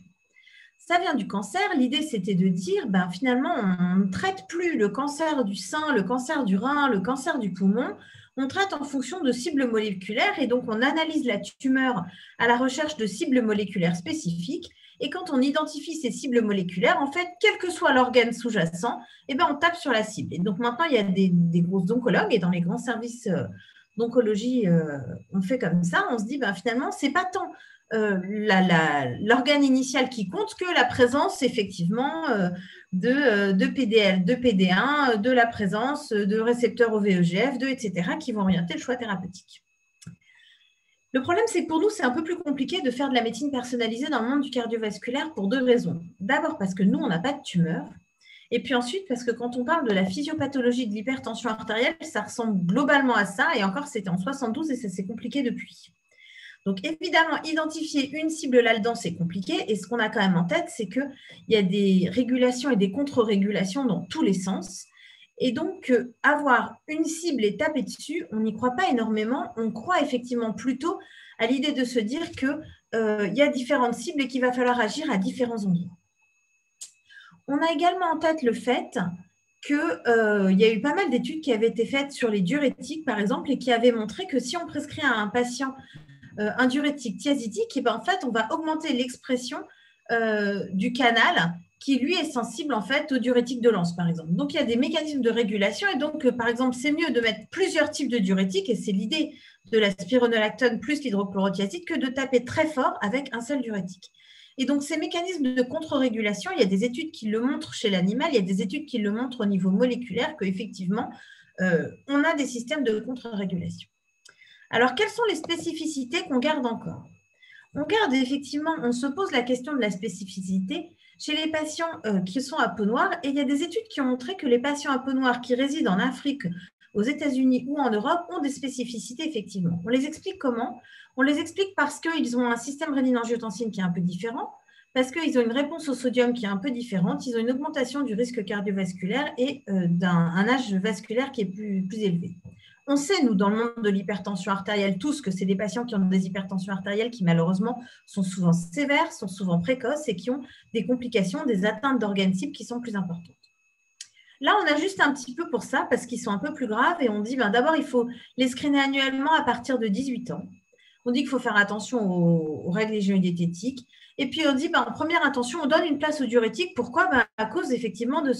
Ça vient du cancer. L'idée, c'était de dire, finalement, on ne traite plus le cancer du sein, le cancer du rein, le cancer du poumon. On traite en fonction de cibles moléculaires et donc on analyse la tumeur à la recherche de cibles moléculaires spécifiques. Et quand on identifie ces cibles moléculaires, en fait, quel que soit l'organe sous-jacent, on tape sur la cible. Et donc maintenant, il y a des grosses oncologues et dans les grands services d'oncologie, on fait comme ça. On se dit, finalement, ce n'est pas tant l'organe initial qui compte que la présence, effectivement, de PDL, de PD1, de la présence de récepteurs OVEGF, etc., qui vont orienter le choix thérapeutique. Le problème, c'est que pour nous, c'est un peu plus compliqué de faire de la médecine personnalisée dans le monde du cardiovasculaire pour deux raisons. D'abord, parce que nous, on n'a pas de tumeur. Et puis ensuite, parce que quand on parle de la physiopathologie de l'hypertension artérielle, ça ressemble globalement à ça. Et encore, c'était en 72 et ça s'est compliqué depuis. Donc, évidemment, identifier une cible là-dedans, c'est compliqué. Et ce qu'on a quand même en tête, c'est qu'il y a des régulations et des contre-régulations dans tous les sens. Et donc, avoir une cible et taper dessus, on n'y croit pas énormément. On croit effectivement plutôt à l'idée de se dire qu'il y a différentes cibles et qu'il va falloir agir à différents endroits. On a également en tête le fait qu'il y a eu pas mal d'études qui avaient été faites sur les diurétiques, par exemple, et qui avaient montré que si on prescrit à un patient un diurétique thiazidique, et ben, en fait, on va augmenter l'expression du canal qui, lui, est sensible en fait au diurétique de Lens, par exemple. Donc, il y a des mécanismes de régulation et donc, par exemple, c'est mieux de mettre plusieurs types de diurétiques et c'est l'idée de la spironolactone plus l'hydrochlorothiazide que de taper très fort avec un seul diurétique. Et donc, ces mécanismes de contre-régulation, il y a des études qui le montrent chez l'animal, il y a des études qui le montrent au niveau moléculaire qu'effectivement, on a des systèmes de contre-régulation. Alors, quelles sont les spécificités qu'on garde encore? On garde effectivement, on se pose la question de la spécificité chez les patients qui sont à peau noire, et il y a des études qui ont montré que les patients à peau noire qui résident en Afrique, aux États-Unis ou en Europe ont des spécificités effectivement. On les explique comment? On les explique parce qu'ils ont un système rénine-angiotensine qui est un peu différent, parce qu'ils ont une réponse au sodium qui est un peu différente, ils ont une augmentation du risque cardiovasculaire et un âge vasculaire qui est plus élevé. On sait, nous, dans le monde de l'hypertension artérielle, tous, que c'est des patients qui ont des hypertensions artérielles qui, malheureusement, sont souvent sévères, sont souvent précoces et qui ont des complications, des atteintes d'organes cibles qui sont plus importantes. Là, on ajuste un petit peu pour ça parce qu'ils sont un peu plus graves et on dit, d'abord, il faut les screener annuellement à partir de 18 ans. On dit qu'il faut faire attention aux règles hygiéno-diététiques. Et puis, on dit, en première intention, on donne une place aux diurétiques. Pourquoi? À cause, effectivement, de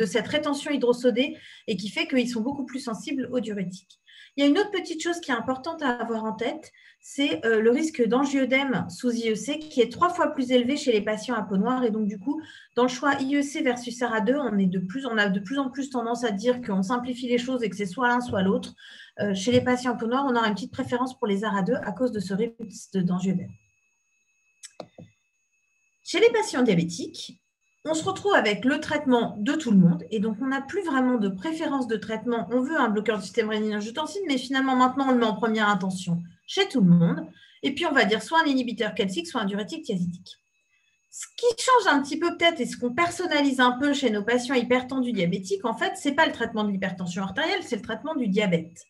cette rétention hydrosodée et qui fait qu'ils sont beaucoup plus sensibles aux diurétiques. Il y a une autre petite chose qui est importante à avoir en tête, c'est le risque d'angioëdème sous IEC qui est 3 fois plus élevé chez les patients à peau noire. Et donc, du coup, dans le choix IEC versus ARA2, on a de plus en plus tendance à dire qu'on simplifie les choses et que c'est soit l'un, soit l'autre. Chez les patients à peau noire, on aura une petite préférence pour les ARA2 à cause de ce risque d'angioëdème. Chez les patients diabétiques, on se retrouve avec le traitement de tout le monde et donc on n'a plus vraiment de préférence de traitement. On veut un bloqueur du système rénine-angiotensine, mais finalement maintenant on le met en première intention chez tout le monde. Et puis on va dire soit un inhibiteur calcique, soit un diurétique thiazidique. Ce qui change un petit peu peut-être et ce qu'on personnalise un peu chez nos patients hypertendus diabétiques, en fait, ce n'est pas le traitement de l'hypertension artérielle, c'est le traitement du diabète.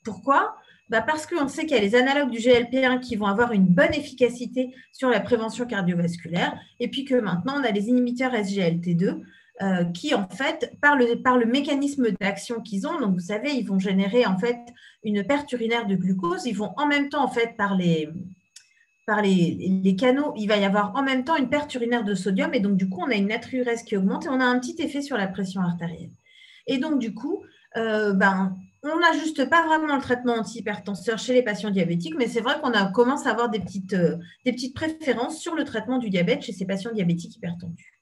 Pourquoi? Parce qu'on sait qu'il y a les analogues du GLP-1 qui vont avoir une bonne efficacité sur la prévention cardiovasculaire et puis que maintenant, on a les inhibiteurs SGLT2 qui, en fait, par le mécanisme d'action qu'ils ont, donc vous savez, ils vont générer en fait une perte urinaire de glucose, ils vont en même temps, en fait, par les canaux, il va y avoir en même temps une perte urinaire de sodium et donc, du coup, on a une natriurèse qui augmente et on a un petit effet sur la pression artérielle. Et donc, du coup, on n'ajuste pas vraiment le traitement antihypertenseur chez les patients diabétiques, mais c'est vrai qu'on commence à avoir des petites préférences sur le traitement du diabète chez ces patients diabétiques hypertendus.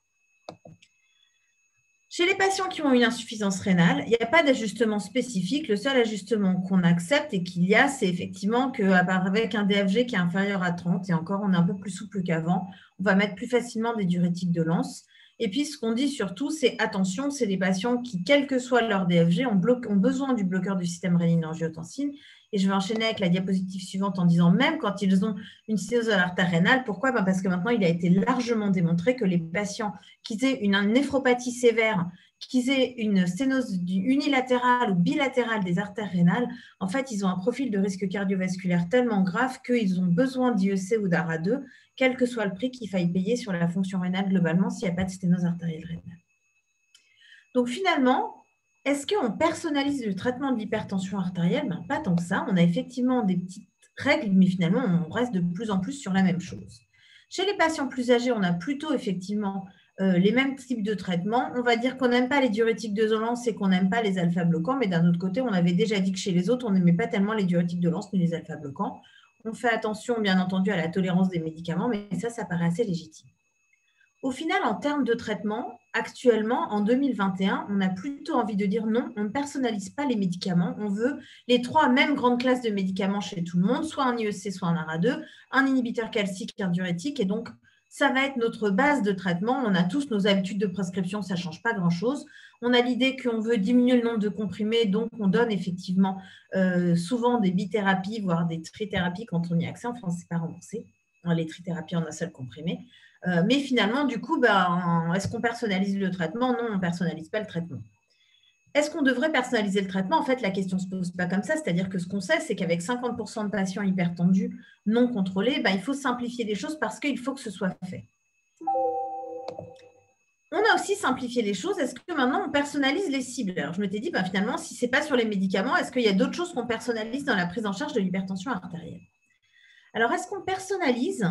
Chez les patients qui ont une insuffisance rénale, il n'y a pas d'ajustement spécifique. Le seul ajustement qu'on accepte et qu'il y a, c'est effectivement qu'avec un DFG qui est inférieur à 30, et encore on est un peu plus souple qu'avant, on va mettre plus facilement des diurétiques de Lens. Et puis, ce qu'on dit surtout, c'est attention, c'est des patients qui, quel que soit leur DFG, ont besoin du bloqueur du système rénine-angiotensine. Et je vais enchaîner avec la diapositive suivante en disant même quand ils ont une sténose de l'artère rénale. Pourquoi? Parce que maintenant, il a été largement démontré que les patients qui aient une néphropathie sévère, qu'ils aient une sténose unilatérale ou bilatérale des artères rénales, en fait, ils ont un profil de risque cardiovasculaire tellement grave qu'ils ont besoin d'IEC ou d'ARA2, quel que soit le prix qu'il faille payer sur la fonction rénale globalement s'il n'y a pas de sténose artérielle rénale. Donc finalement, est-ce qu'on personnalise le traitement de l'hypertension artérielle? Pas tant que ça. On a effectivement des petites règles, mais finalement, on reste de plus en plus sur la même chose. Chez les patients plus âgés, on a plutôt effectivement les mêmes types de traitements. On va dire qu'on n'aime pas les diurétiques de Lens et qu'on n'aime pas les alpha-bloquants, mais d'un autre côté, on avait déjà dit que chez les autres, on n'aimait pas tellement les diurétiques de Lens ni les alpha-bloquants. On fait attention, bien entendu, à la tolérance des médicaments, mais ça paraît assez légitime. Au final, en termes de traitement, actuellement, en 2021, on a plutôt envie de dire non, on ne personnalise pas les médicaments. On veut les 3 mêmes grandes classes de médicaments chez tout le monde, soit un IEC, soit un ARA2, un inhibiteur calcique, un diurétique. Et donc, ça va être notre base de traitement. On a tous nos habitudes de prescription, ça ne change pas grand-chose. On a l'idée qu'on veut diminuer le nombre de comprimés, donc on donne effectivement souvent des bithérapies, voire des trithérapies quand on y a accès. En France, ce n'est pas remboursé. Les trithérapies en un seul comprimé. Mais finalement, du coup, est-ce qu'on personnalise le traitement? Non, on ne personnalise pas le traitement. est-ce qu'on devrait personnaliser le traitement? En fait, la question ne se pose pas comme ça. C'est-à-dire que ce qu'on sait, c'est qu'avec 50% de patients hypertendus non contrôlés, ben, il faut simplifier les choses parce qu'il faut que ce soit fait. On a aussi simplifié les choses. Est-ce que maintenant, on personnalise les cibles? Alors, je m'étais dit, ben, finalement, si ce n'est pas sur les médicaments, est-ce qu'il y a d'autres choses qu'on personnalise dans la prise en charge de l'hypertension artérielle? Alors, est-ce qu'on personnalise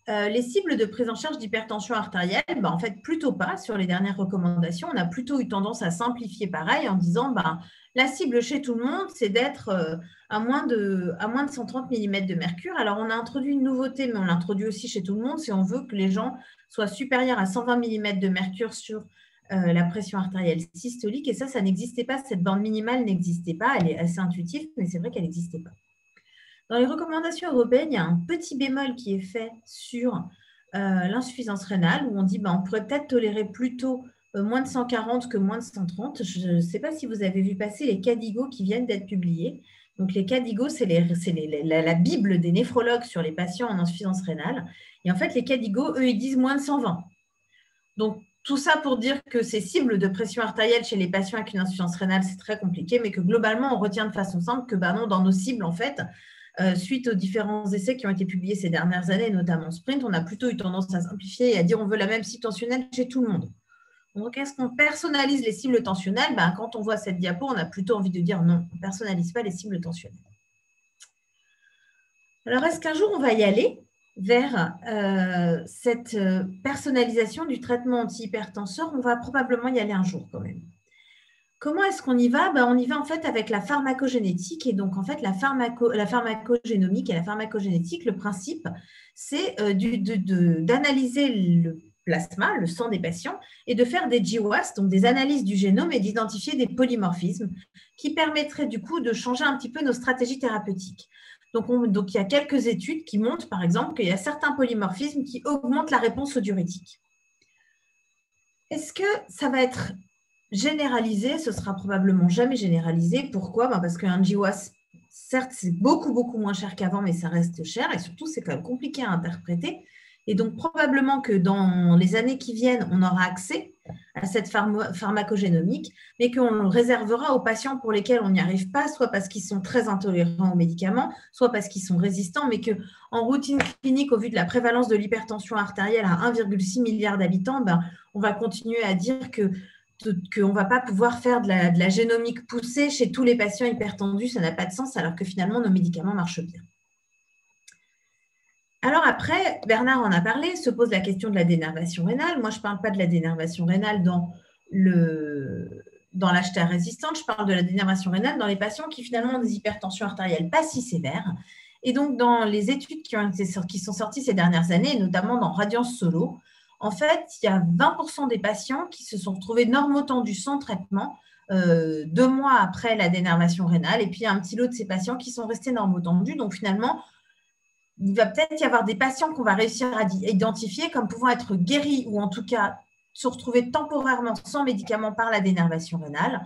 les cibles de prise en charge d'hypertension artérielle? Ben, en fait, plutôt pas. Sur les dernières recommandations, on a plutôt eu tendance à simplifier pareil en disant ben, la cible chez tout le monde, c'est d'être à moins de 130 mm de mercure. Alors, on a introduit une nouveauté, mais on l'introduit aussi chez tout le monde si on veut que les gens soient supérieurs à 120 mm de mercure sur la pression artérielle systolique. Et ça n'existait pas. Cette bande minimale n'existait pas. Elle est assez intuitive, mais c'est vrai qu'elle n'existait pas. Dans les recommandations européennes, il y a un petit bémol qui est fait sur l'insuffisance rénale, où on dit ben, on pourrait peut-être tolérer plutôt moins de 140 que moins de 130. Je ne sais pas si vous avez vu passer les KDIGO qui viennent d'être publiés. Donc, les KDIGO, c'est la Bible des néphrologues sur les patients en insuffisance rénale. Et en fait, les KDIGO, eux, ils disent moins de 120. Donc, tout ça pour dire que ces cibles de pression artérielle chez les patients avec une insuffisance rénale, c'est très compliqué, mais que globalement, on retient de façon simple que ben non, dans nos cibles, en fait, suite aux différents essais qui ont été publiés ces dernières années, notamment Sprint, on a plutôt eu tendance à simplifier et à dire on veut la même cible tensionnelle chez tout le monde. Donc, est-ce qu'on personnalise les cibles tensionnelles? Ben, quand on voit cette diapo, on a plutôt envie de dire non, on ne personnalise pas les cibles tensionnelles. Alors, est-ce qu'un jour, on va y aller vers cette personnalisation du traitement antihypertenseur? On va probablement y aller un jour quand même. Comment est-ce qu'on y va? Ben, on y va en fait avec la pharmacogénétique. Et donc, en fait, la pharmacogénomique et la pharmacogénétique, le principe, c'est d'analyser le plasma, le sang des patients, et de faire des GWAS, donc des analyses du génome, et d'identifier des polymorphismes qui permettraient du coup de changer un petit peu nos stratégies thérapeutiques. Donc, il y a quelques études qui montrent, par exemple, qu'il y a certains polymorphismes qui augmentent la réponse aux diurétiques. Est-ce que ça va être généralisé? Ce sera probablement jamais généralisé. Pourquoi? Ben parce qu'un GWAS, certes, c'est beaucoup, beaucoup moins cher qu'avant, mais ça reste cher et surtout, c'est quand même compliqué à interpréter. Et donc, probablement que dans les années qui viennent, on aura accès à cette pharmacogénomique, mais qu'on le réservera aux patients pour lesquels on n'y arrive pas, soit parce qu'ils sont très intolérants aux médicaments, soit parce qu'ils sont résistants, mais qu'en routine clinique, au vu de la prévalence de l'hypertension artérielle à 1,6 milliard d'habitants, ben, on va continuer à dire qu'on ne va pas pouvoir faire de la génomique poussée chez tous les patients hypertendus, ça n'a pas de sens, alors que finalement, nos médicaments marchent bien. Alors après, Bernard en a parlé, se pose la question de la dénervation rénale. Moi, je ne parle pas de la dénervation rénale dans l'HTA résistante, je parle de la dénervation rénale dans les patients qui finalement ont des hypertensions artérielles pas si sévères. Et donc, dans les études qui sont sorties ces dernières années, notamment dans Radiance Solo, en fait, il y a 20% des patients qui se sont retrouvés normotendus sans traitement 2 mois après la dénervation rénale. Et puis, il y a un petit lot de ces patients qui sont restés normotendus. Donc, finalement, il va peut-être y avoir des patients qu'on va réussir à identifier comme pouvant être guéris ou en tout cas se retrouver temporairement sans médicaments par la dénervation rénale.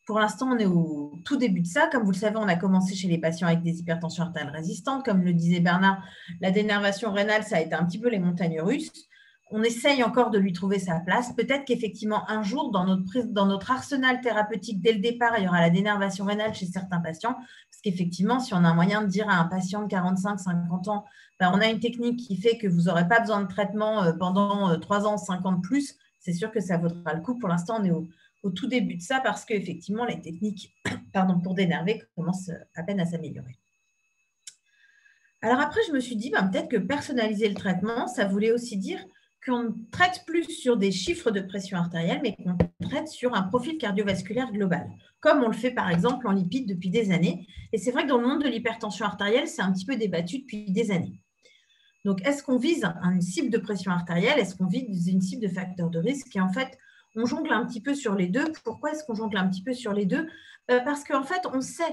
Pour l'instant, on est au tout début de ça. Comme vous le savez, on a commencé chez les patients avec des hypertensions artérielles résistantes. Comme le disait Bernard, la dénervation rénale, ça a été un petit peu les montagnes russes. On essaye encore de lui trouver sa place. Peut-être qu'effectivement, un jour, dans notre arsenal thérapeutique, dès le départ, il y aura la dénervation rénale chez certains patients. Parce qu'effectivement, si on a un moyen de dire à un patient de 45-50 ans, ben, on a une technique qui fait que vous n'aurez pas besoin de traitement pendant 3 ans, 5 ans de plus, c'est sûr que ça vaudra le coup. Pour l'instant, on est au tout début de ça parce qu'effectivement, les techniques pour dénerver commencent à peine à s'améliorer. Alors après, je me suis dit, ben, peut-être que personnaliser le traitement, ça voulait aussi dire qu'on ne traite plus sur des chiffres de pression artérielle, mais qu'on traite sur un profil cardiovasculaire global, comme on le fait par exemple en lipides depuis des années. Et c'est vrai que dans le monde de l'hypertension artérielle, c'est un petit peu débattu depuis des années. Donc, est-ce qu'on vise une cible de pression artérielle? Est-ce qu'on vise une cible de facteur de risque? Et en fait, on jongle un petit peu sur les deux. Pourquoi est-ce qu'on jongle un petit peu sur les deux? Parce qu'en fait, on sait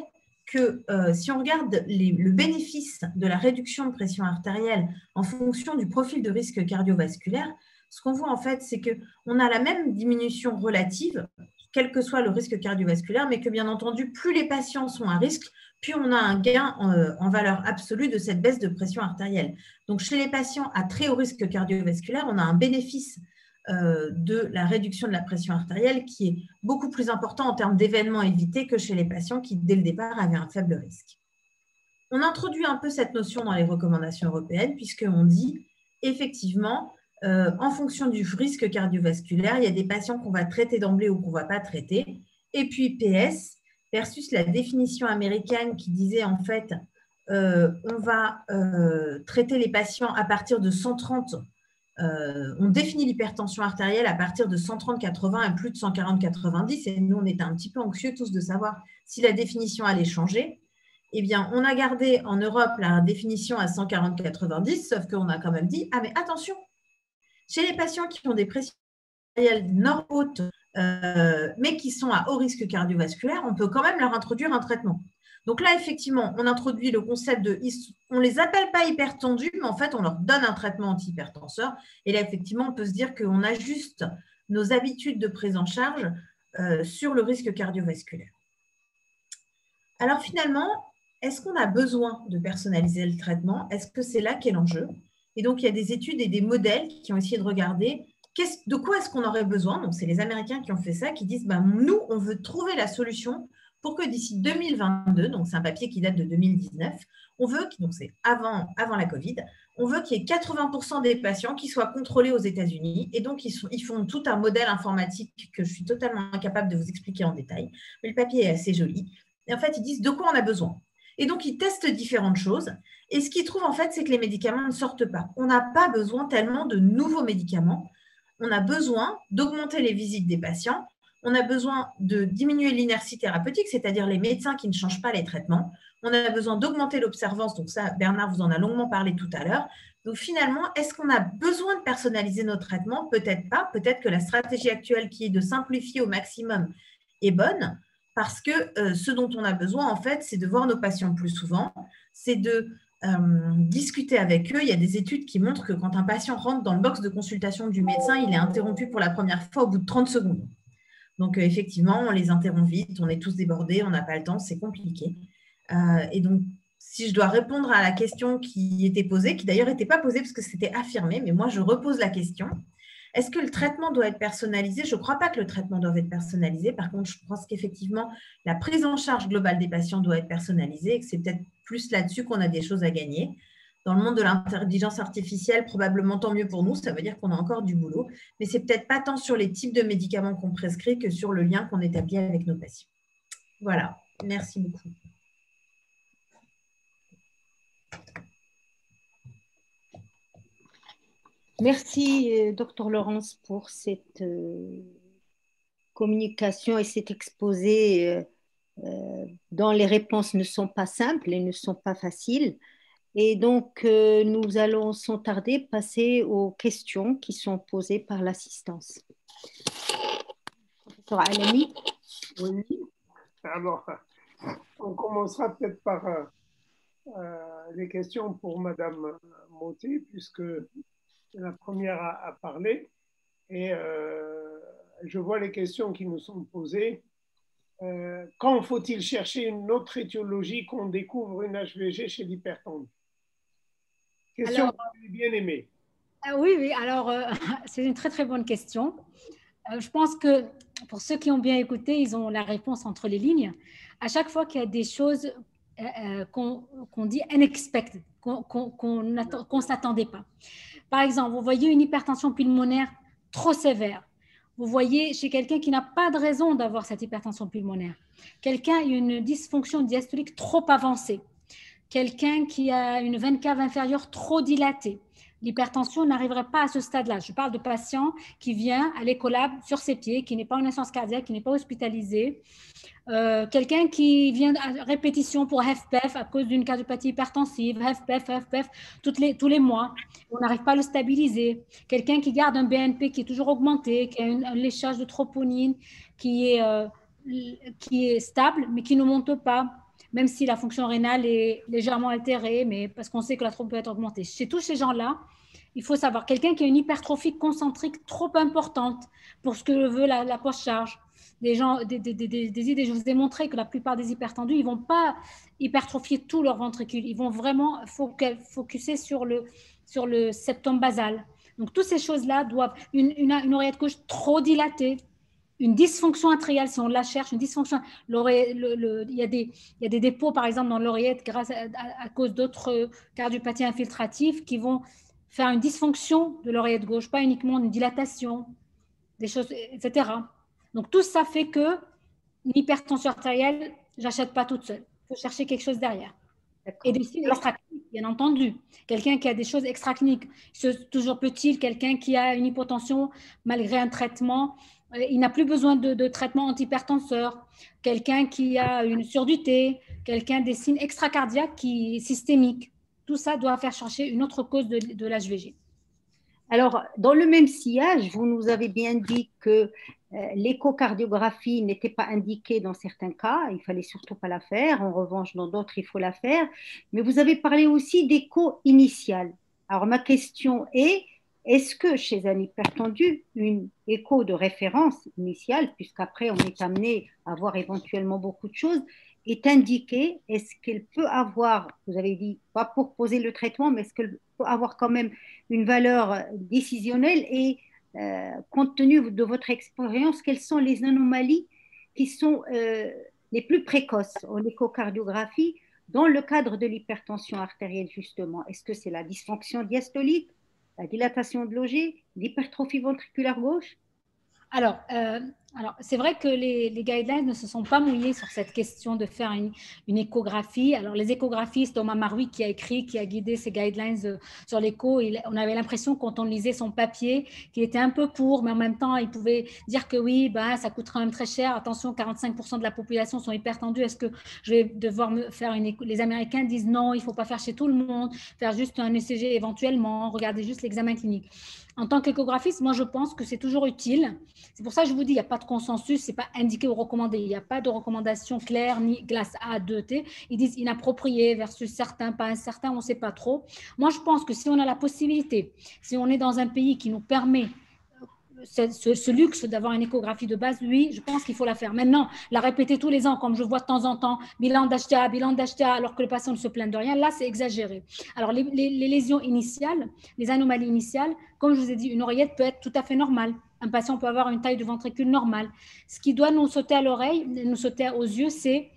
que si on regarde le bénéfice de la réduction de pression artérielle en fonction du profil de risque cardiovasculaire, ce qu'on voit en fait, c'est qu'on a la même diminution relative, quel que soit le risque cardiovasculaire, mais que bien entendu, plus les patients sont à risque, plus on a un gain en valeur absolue de cette baisse de pression artérielle. Donc, chez les patients à très haut risque cardiovasculaire, on a un bénéfice de la réduction de la pression artérielle qui est beaucoup plus important en termes d'événements évités que chez les patients qui, dès le départ, avaient un faible risque. On introduit un peu cette notion dans les recommandations européennes puisqu'on dit, effectivement, en fonction du risque cardiovasculaire, il y a des patients qu'on va traiter d'emblée ou qu'on ne va pas traiter. Et puis PS versus la définition américaine qui disait en fait, on va traiter les patients à partir de 130, on définit l'hypertension artérielle à partir de 130-80 et plus de 140-90. Et nous, on était un petit peu anxieux tous de savoir si la définition allait changer. Eh bien, on a gardé en Europe la définition à 140-90, sauf qu'on a quand même dit, ah mais attention, chez les patients qui ont des pressions artérielles nord-hautes, mais qui sont à haut risque cardiovasculaire, on peut quand même leur introduire un traitement. Donc là, effectivement, on introduit le concept de, on ne les appelle pas hypertendus, mais en fait, on leur donne un traitement antihypertenseur. Et là, effectivement, on peut se dire qu'on ajuste nos habitudes de prise en charge sur le risque cardiovasculaire. Alors finalement, est-ce qu'on a besoin de personnaliser le traitement? Est-ce que c'est là qu'est l'enjeu? Et donc, il y a des études et des modèles qui ont essayé de regarder de quoi est-ce qu'on aurait besoin. Donc, c'est les Américains qui ont fait ça, qui disent, nous, on veut trouver la solution pour que d'ici 2022, donc c'est un papier qui date de 2019, on veut, donc c'est avant la Covid, on veut qu'il y ait 80% des patients qui soient contrôlés aux États-Unis. Et donc, ils font tout un modèle informatique que je suis totalement incapable de vous expliquer en détail. Mais le papier est assez joli. Et en fait, ils disent de quoi on a besoin. Et donc, ils testent différentes choses. Et ce qu'ils trouvent, en fait, c'est que les médicaments ne sortent pas. On n'a pas besoin tellement de nouveaux médicaments. On a besoin d'augmenter les visites des patients. On a besoin de diminuer l'inertie thérapeutique, c'est-à-dire les médecins qui ne changent pas les traitements. On a besoin d'augmenter l'observance. Donc ça, Bernard vous en a longuement parlé tout à l'heure. Donc finalement, est-ce qu'on a besoin de personnaliser nos traitements? Peut-être pas. Peut-être que la stratégie actuelle qui est de simplifier au maximum est bonne. Parce que ce dont on a besoin, en fait, c'est de voir nos patients plus souvent, c'est de discuter avec eux. Il y a des études qui montrent que quand un patient rentre dans le box de consultation du médecin, il est interrompu pour la première fois au bout de 30 secondes. Donc, effectivement, on les interrompt vite, on est tous débordés, on n'a pas le temps, c'est compliqué. Et donc, si je dois répondre à la question qui était posée, qui d'ailleurs n'était pas posée parce que c'était affirmé, mais moi, je repose la question. Est-ce que le traitement doit être personnalisé? Je ne crois pas que le traitement doit être personnalisé. Par contre, je pense qu'effectivement, la prise en charge globale des patients doit être personnalisée et que c'est peut-être plus là-dessus qu'on a des choses à gagner. Dans le monde de l'intelligence artificielle, probablement tant mieux pour nous, ça veut dire qu'on a encore du boulot, mais ce n'est peut-être pas tant sur les types de médicaments qu'on prescrit que sur le lien qu'on établit avec nos patients. Voilà, merci beaucoup. Merci, Dr Laurence, pour cette communication et cet exposé dont les réponses ne sont pas simples et ne sont pas faciles. Et donc, nous allons sans tarder passer aux questions qui sont posées par l'assistance. Professeur Alami. Oui, alors, on commencera peut-être par les questions pour Madame Monté, puisque c'est la première à parler. Et je vois les questions qui nous sont posées. Quand faut-il chercher une autre étiologie qu'on découvre une HVG chez l'hypertendu? Question que j'ai bien aimée. Oui, alors c'est une très très bonne question. Je pense que pour ceux qui ont bien écouté, ils ont la réponse entre les lignes. À chaque fois qu'il y a des choses qu'on dit unexpected, qu'on ne s'attendait pas. Par exemple, vous voyez une hypertension pulmonaire trop sévère. Vous voyez chez quelqu'un qui n'a pas de raison d'avoir cette hypertension pulmonaire. Quelqu'un a une dysfonction diastolique trop avancée. Quelqu'un qui a une veine cave inférieure trop dilatée. L'hypertension n'arriverait pas à ce stade-là. Je parle de patient qui vient à l'écolab sur ses pieds, qui n'est pas en insuffisance cardiaque, qui n'est pas hospitalisé. Quelqu'un qui vient à répétition pour HFpEF à cause d'une cardiopathie hypertensive, HFpEF, tous les mois. On n'arrive pas à le stabiliser. Quelqu'un qui garde un BNP qui est toujours augmenté, qui a un léchage de troponine qui est stable, mais qui ne monte pas, même si la fonction rénale est légèrement altérée, mais parce qu'on sait que la trope peut être augmentée. Chez tous ces gens-là, il faut savoir, quelqu'un qui a une hypertrophie concentrique trop importante pour ce que veut la post-charge. Des idées, je vous ai montré que la plupart des hypertendus, ils ne vont pas hypertrophier tout leur ventricule. Ils vont vraiment focuser sur le septum basal. Donc, toutes ces choses-là doivent… Une oreillette gauche trop dilatée, une dysfonction atriale, si on la cherche, une dysfonction… Il y a des dépôts, par exemple, dans l'oreillette à cause d'autres cardiopathies infiltratives qui vont faire une dysfonction de l'oreillette gauche, pas uniquement une dilatation, des choses, etc. Donc, tout ça fait que l'hypertension artérielle, je n'achète pas toute seule. Il faut chercher quelque chose derrière. Et des signes extracliniques, bien entendu. Quelqu'un qui a des choses extracliniques. Toujours peut-il, quelqu'un qui a une hypotension malgré un traitement, il n'a plus besoin de traitement antihypertenseur. Quelqu'un qui a une surdité, quelqu'un des signes extracardiaques systémiques. Tout ça doit faire chercher une autre cause de l'HVG. Alors, dans le même sillage, vous nous avez bien dit que l'échocardiographie n'était pas indiquée dans certains cas, il ne fallait surtout pas la faire. En revanche, dans d'autres, il faut la faire. Mais vous avez parlé aussi d'écho initial. Alors, ma question est-ce que chez un hypertendu, une écho de référence initiale, puisqu'après on est amené à voir éventuellement beaucoup de choses, est indiquée? Est-ce qu'elle peut avoir, vous avez dit, pas pour poser le traitement, mais est-ce qu'elle peut avoir quand même une valeur décisionnelle? Et compte tenu de votre expérience, quelles sont les anomalies qui sont les plus précoces en échocardiographie dans le cadre de l'hypertension artérielle, justement? Est-ce que c'est la dysfonction diastolique, la dilatation de l'auger, l'hypertrophie ventriculaire gauche? Alors, c'est vrai que les guidelines ne se sont pas mouillés sur cette question de faire une échographie. Alors, les échographistes, Thomas Marwick qui a guidé ces guidelines sur l'écho, on avait l'impression quand on lisait son papier qu'il était un peu pour, mais en même temps, il pouvait dire que oui, ça coûtera même très cher. Attention, 45% de la population sont hypertendus. Est-ce que je vais devoir me faire une écho? Les Américains disent non, il ne faut pas faire chez tout le monde, faire juste un ECG éventuellement, regarder juste l'examen clinique. En tant qu'échographiste, moi, je pense que c'est toujours utile. C'est pour ça que je vous dis, il n'y a pas de consensus, ce n'est pas indiqué ou recommandé. Il n'y a pas de recommandation claire, ni classe A, 2T. Ils disent inapproprié versus certains, pas incertain, on ne sait pas trop. Moi, je pense que si on a la possibilité, si on est dans un pays qui nous permet ce luxe d'avoir une échographie de base, oui, je pense qu'il faut la faire. Maintenant, la répéter tous les ans, comme je vois de temps en temps, bilan d'HTA, alors que le patient ne se plaint de rien, là, c'est exagéré. Alors, les lésions initiales, les anomalies initiales, comme je vous ai dit, une oreillette peut être tout à fait normale. Un patient peut avoir une taille de ventricule normale. Ce qui doit nous sauter à l'oreille, nous sauter aux yeux, c'est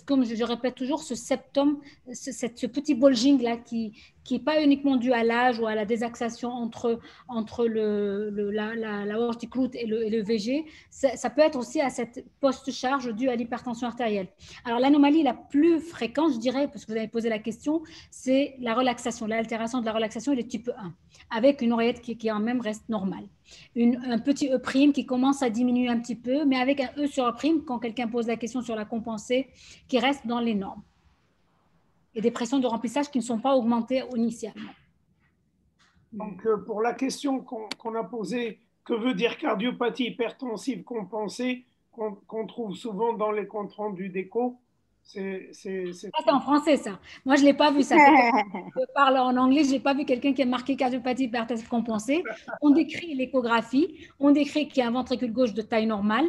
comme je répète toujours, ce septum, ce petit bulging là qui n'est pas uniquement dû à l'âge ou à la désaxation entre la aortic root et le VG, ça peut être aussi à cette post-charge due à l'hypertension artérielle. Alors l'anomalie la plus fréquente, je dirais, parce que vous avez posé la question, c'est la relaxation, l'altération de la relaxation et le type 1, avec une oreillette qui en même reste normale. Un petit E' qui commence à diminuer un petit peu, mais avec un E sur E', quand quelqu'un pose la question sur la compensée, qui reste dans les normes. Et des pressions de remplissage qui ne sont pas augmentées initialement. Donc, pour la question qu'on a posée, que veut dire cardiopathie hypertensive compensée, qu'on trouve souvent dans les comptes rendus d'écho? C'est en français, ça. Moi, je ne l'ai pas vu, ça. Je parle en anglais, je n'ai pas vu quelqu'un qui a marqué cardiopathie hypertensive compensée. On décrit l'échographie, on décrit qu'il y a un ventricule gauche de taille normale,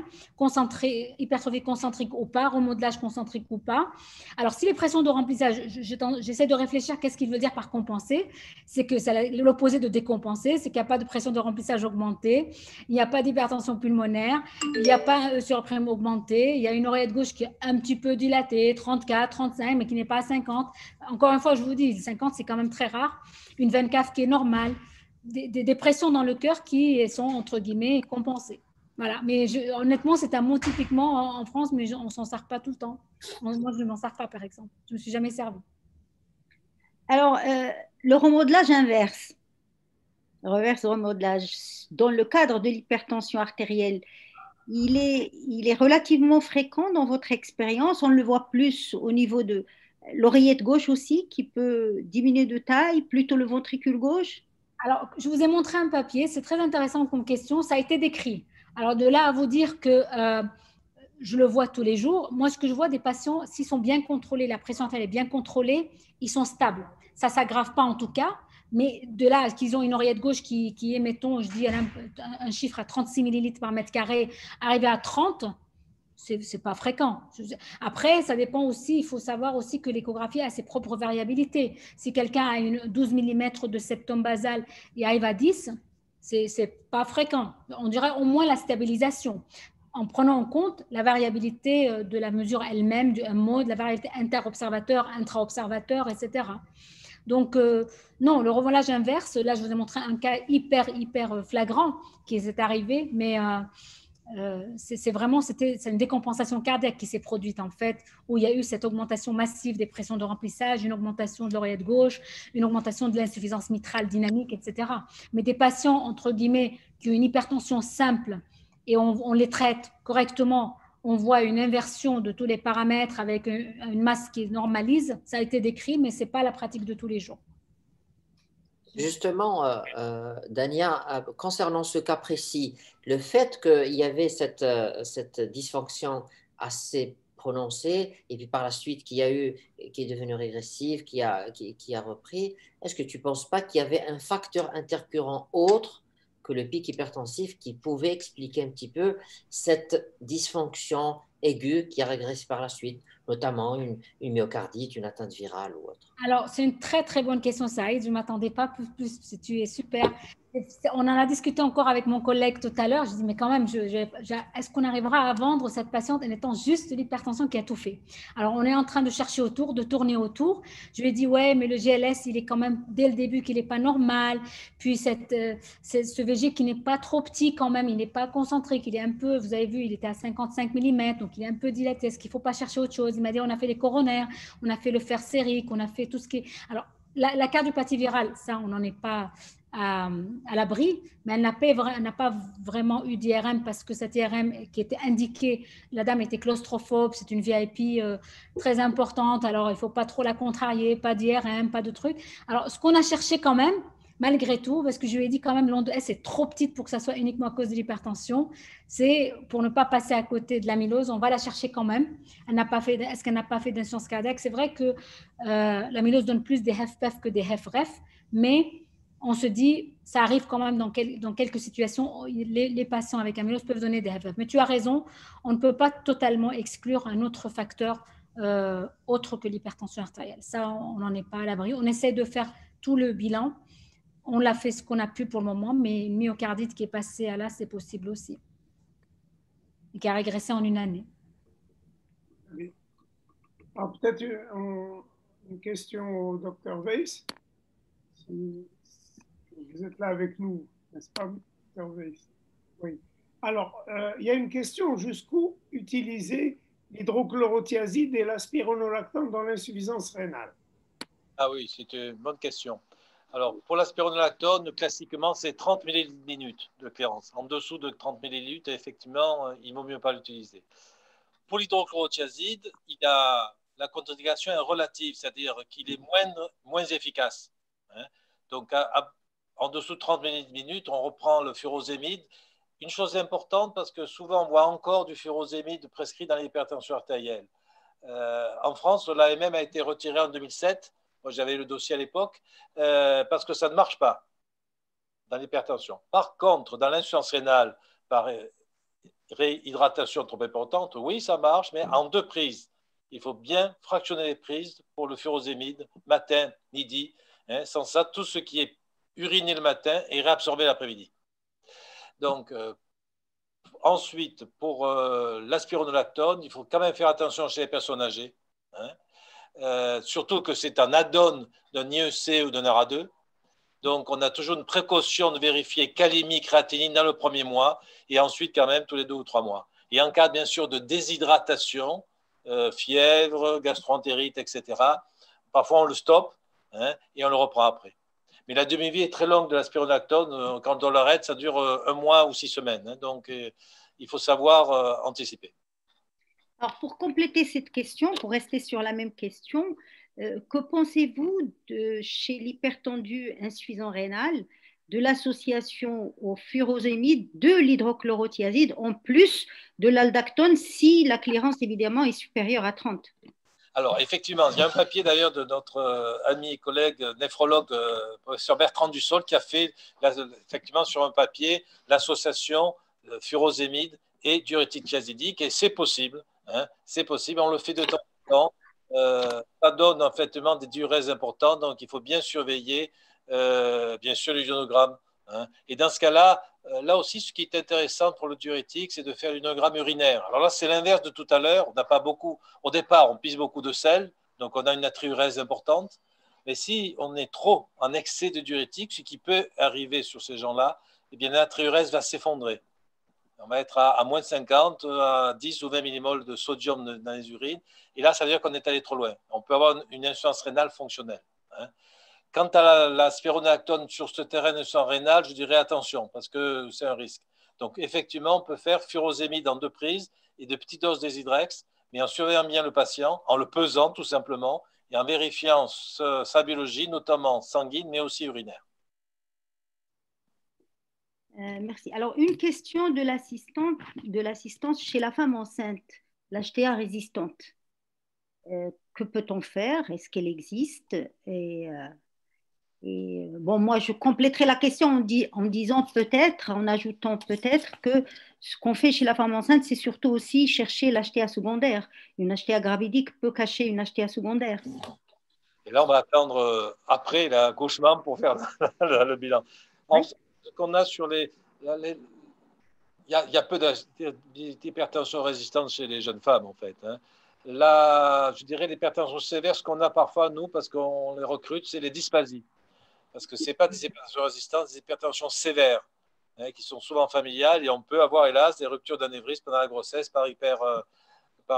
hypertrophie concentrique ou pas, remodelage concentrique ou pas. Alors, si les pressions de remplissage, j'essaie de réfléchir qu'est-ce qu'il veut dire par compenser. C'est que c'est l'opposé de décompenser, c'est qu'il n'y a pas de pression de remplissage augmentée, il n'y a pas d'hypertension pulmonaire, il n'y a pas un E sur E' augmenté, il y a une oreillette gauche qui est un petit peu dilatée, 34, 35, mais qui n'est pas à 50. Encore une fois, je vous dis, 50, c'est quand même très rare. Une veine cave qui est normale, des pressions dans le cœur qui sont, entre guillemets, compensées. Voilà, mais honnêtement, c'est un mot typiquement en France, mais on ne s'en sert pas tout le temps. Moi, je ne m'en sers pas, par exemple. Je ne me suis jamais servi. Alors, le remodelage inverse, reverse remodelage, dans le cadre de l'hypertension artérielle, il est relativement fréquent dans votre expérience. On le voit plus au niveau de l'oreillette gauche aussi, qui peut diminuer de taille, plutôt le ventricule gauche. Alors, je vous ai montré un papier. C'est très intéressant comme question. Ça a été décrit. Alors, de là à vous dire que je le vois tous les jours. Moi, ce que je vois des patients, s'ils sont bien contrôlés, la pression artérielle est bien contrôlée, ils sont stables. Ça ne s'aggrave pas en tout cas. Mais de là qu'ils ont une oreillette gauche qui est, mettons, je dis un chiffre à 36 millilitres par mètre carré, arrivé à 30, c'est pas fréquent. Après, ça dépend aussi, il faut savoir aussi que l'échographie a ses propres variabilités. Si quelqu'un a une 12 mm de septum basal et arrive à 10, c'est pas fréquent. On dirait au moins la stabilisation, en prenant en compte la variabilité de la mesure elle-même, du MO, de la variabilité inter-observateur, intra-observateur, etc. Donc, non, le revolage inverse, là, je vous ai montré un cas hyper flagrant qui est arrivé, mais c'est une décompensation cardiaque qui s'est produite en fait, où il y a eu cette augmentation massive des pressions de remplissage, une augmentation de l'oreillette gauche, une augmentation de l'insuffisance mitrale dynamique, etc. Mais des patients, entre guillemets, qui ont une hypertension simple et on les traite correctement, on voit une inversion de tous les paramètres avec une masse qui normalise, ça a été décrit, mais ce n'est pas la pratique de tous les jours. Justement, Dania, concernant ce cas précis, le fait qu'il y avait cette dysfonction assez prononcée, et puis par la suite qui est devenue régressive, qui a repris, est-ce que tu ne penses pas qu'il y avait un facteur intercurrent autre que le pic hypertensif qui pouvait expliquer un petit peu cette dysfonction aiguë qui a régressé par la suite, notamment une myocardite, une atteinte virale ou autre? Alors, c'est une très bonne question, Saïd. Je ne m'attendais pas plus. Tu es super. On en a discuté encore avec mon collègue tout à l'heure. Je dis, mais quand même, est-ce qu'on arrivera à vendre cette patiente en étant juste l'hypertension qui a tout fait? Alors, on est en train de chercher autour, de tourner autour. Je lui ai dit, ouais, mais le GLS, il est quand même, dès le début, qu'il n'est pas normal. Puis, ce VG qui n'est pas trop petit quand même, il n'est pas concentrique. Il est un peu, vous avez vu, il était à 55 mm, donc il est un peu dilaté. Est-ce qu'il ne faut pas chercher autre chose? Il m'a dit, on a fait les coronaires, on a fait le fer sérique, on a fait tout ce qui est… Alors, la cardiopathie virale, ça, on n'en est pas à l'abri, mais elle n'a pas vraiment eu d'IRM parce que cette IRM qui était indiquée, la dame était claustrophobe, c'est une VIP très importante, alors il ne faut pas trop la contrarier, pas d'IRM, pas de trucs. Alors, ce qu'on a cherché quand même, malgré tout, parce que je lui ai dit quand même, l'onde S est trop petite pour que ça soit uniquement à cause de l'hypertension, c'est pour ne pas passer à côté de l'amylose, on va la chercher quand même. Est-ce qu'elle n'a pas fait d'insuffisance cardiaque? C'est vrai que l'amylose donne plus des HFpEF que des HFrEF, mais on se dit, ça arrive quand même dans quelques situations, les patients avec amylose peuvent donner des HFpEF. Mais tu as raison, on ne peut pas totalement exclure un autre facteur autre que l'hypertension artérielle. Ça, on n'en est pas à l'abri. On essaie de faire tout le bilan. On l'a fait ce qu'on a pu pour le moment, mais une myocardite qui est passée à là, c'est possible aussi. Et qui a régressé en une année. Oui. Alors peut-être une question au docteur Weiss. Si vous êtes là avec nous, n'est-ce pas, docteur Weiss? Oui. Alors, il y a une question. Jusqu'où utiliser l'hydrochlorothiazide et la spironolactone dans l'insuffisance rénale? Ah oui, c'est une bonne question. Alors, pour la spironolactone, classiquement, c'est 30 millilitres de cléarance. En dessous de 30 millilitres, effectivement, il vaut mieux pas l'utiliser. Pour l'hydrochlorothiazide, la contre-indication est relative, c'est-à-dire qu'il est moins efficace. Hein. Donc, en dessous de 30 millilitres, on reprend le furosémide. Une chose importante, parce que souvent, on voit encore du furosémide prescrit dans l'hypertension artérielle. En France, l'AMM a été retiré en 2007. Moi, j'avais le dossier à l'époque, parce que ça ne marche pas dans l'hypertension. Par contre, dans l'insuffisance rénale, par réhydratation trop importante, oui, ça marche, mais en 2 prises. Il faut bien fractionner les prises pour le furosémide, matin, midi. Hein, sans ça, tout ce qui est uriné le matin est réabsorbé l'après-midi. Donc, ensuite, pour la spironolactone, il faut quand même faire attention chez les personnes âgées. Hein. Surtout que c'est un add-on d'un IEC ou d'un ARA2. Donc, on a toujours une précaution de vérifier calémie, créatinine dans le premier mois et ensuite quand même tous les 2 ou 3 mois. Et en cas, bien sûr, de déshydratation, fièvre, gastroentérite, etc., parfois on le stoppe, hein, et on le reprend après. Mais la demi-vie est très longue de la spironolactone. Quand on l'arrête, ça dure 1 mois ou 6 semaines. Hein, donc, il faut savoir anticiper. Alors, pour compléter cette question, pour rester sur la même question, que pensez-vous chez l'hypertendu insuffisant rénal de l'association au furosémide de l'hydrochlorothiazide en plus de l'aldactone si la clairance évidemment est supérieure à 30? Alors, effectivement, il y a un papier d'ailleurs de notre ami et collègue néphrologue, professeur Bertrand Dussol, qui a fait effectivement sur un papier l'association furosémide et diurétique thiazidique, et c'est possible, hein, c'est possible, on le fait de temps en temps. Ça donne en fait des diurèses importantes, donc il faut bien surveiller, bien sûr, l'ionogramme. Hein. Et dans ce cas-là, là aussi, ce qui est intéressant pour le diurétique, c'est de faire l'ionogramme urinaire. Alors là, c'est l'inverse de tout à l'heure. On n'a pas beaucoup, au départ, on pisse beaucoup de sel, donc on a une natriurèse importante. Mais si on est trop en excès de diurétique, ce qui peut arriver sur ces gens-là, eh bien, la natriurèse va s'effondrer. On va être à moins de 50, à 10 ou 20 millimoles de sodium dans les urines. Et là, ça veut dire qu'on est allé trop loin. On peut avoir une insuffisance rénale fonctionnelle. Hein. Quant à la spironolactone sur ce terrain d'insuffisance rénale, je dirais attention, parce que c'est un risque. Donc, effectivement, on peut faire furosémide en 2 prises et de petites doses d'Ezidrex, mais en surveillant bien le patient, en le pesant tout simplement, et en vérifiant sa biologie, notamment sanguine, mais aussi urinaire. Merci. Alors, une question de l'assistance chez la femme enceinte, l'HTA résistante. Que peut-on faire? Est-ce qu'elle existe? Bon, moi, je compléterai la question en disant peut-être, en ajoutant peut-être que ce qu'on fait chez la femme enceinte, c'est surtout aussi chercher l'HTA secondaire. Une HTA gravidique peut cacher une HTA secondaire. Et là, on va attendre après l'accouchement pour faire le bilan. Oui. Ce qu'on a sur il y a peu d'hypertension résistante chez les jeunes femmes, en fait. Hein. Là, je dirais l'hypertension sévère, ce qu'on a parfois, nous, parce qu'on les recrute, c'est les dysplasies. Parce que ce n'est pas des hypertensions résistantes, des hypertensions sévères, hein, qui sont souvent familiales, et on peut avoir, hélas, des ruptures d'anévrisme pendant la grossesse par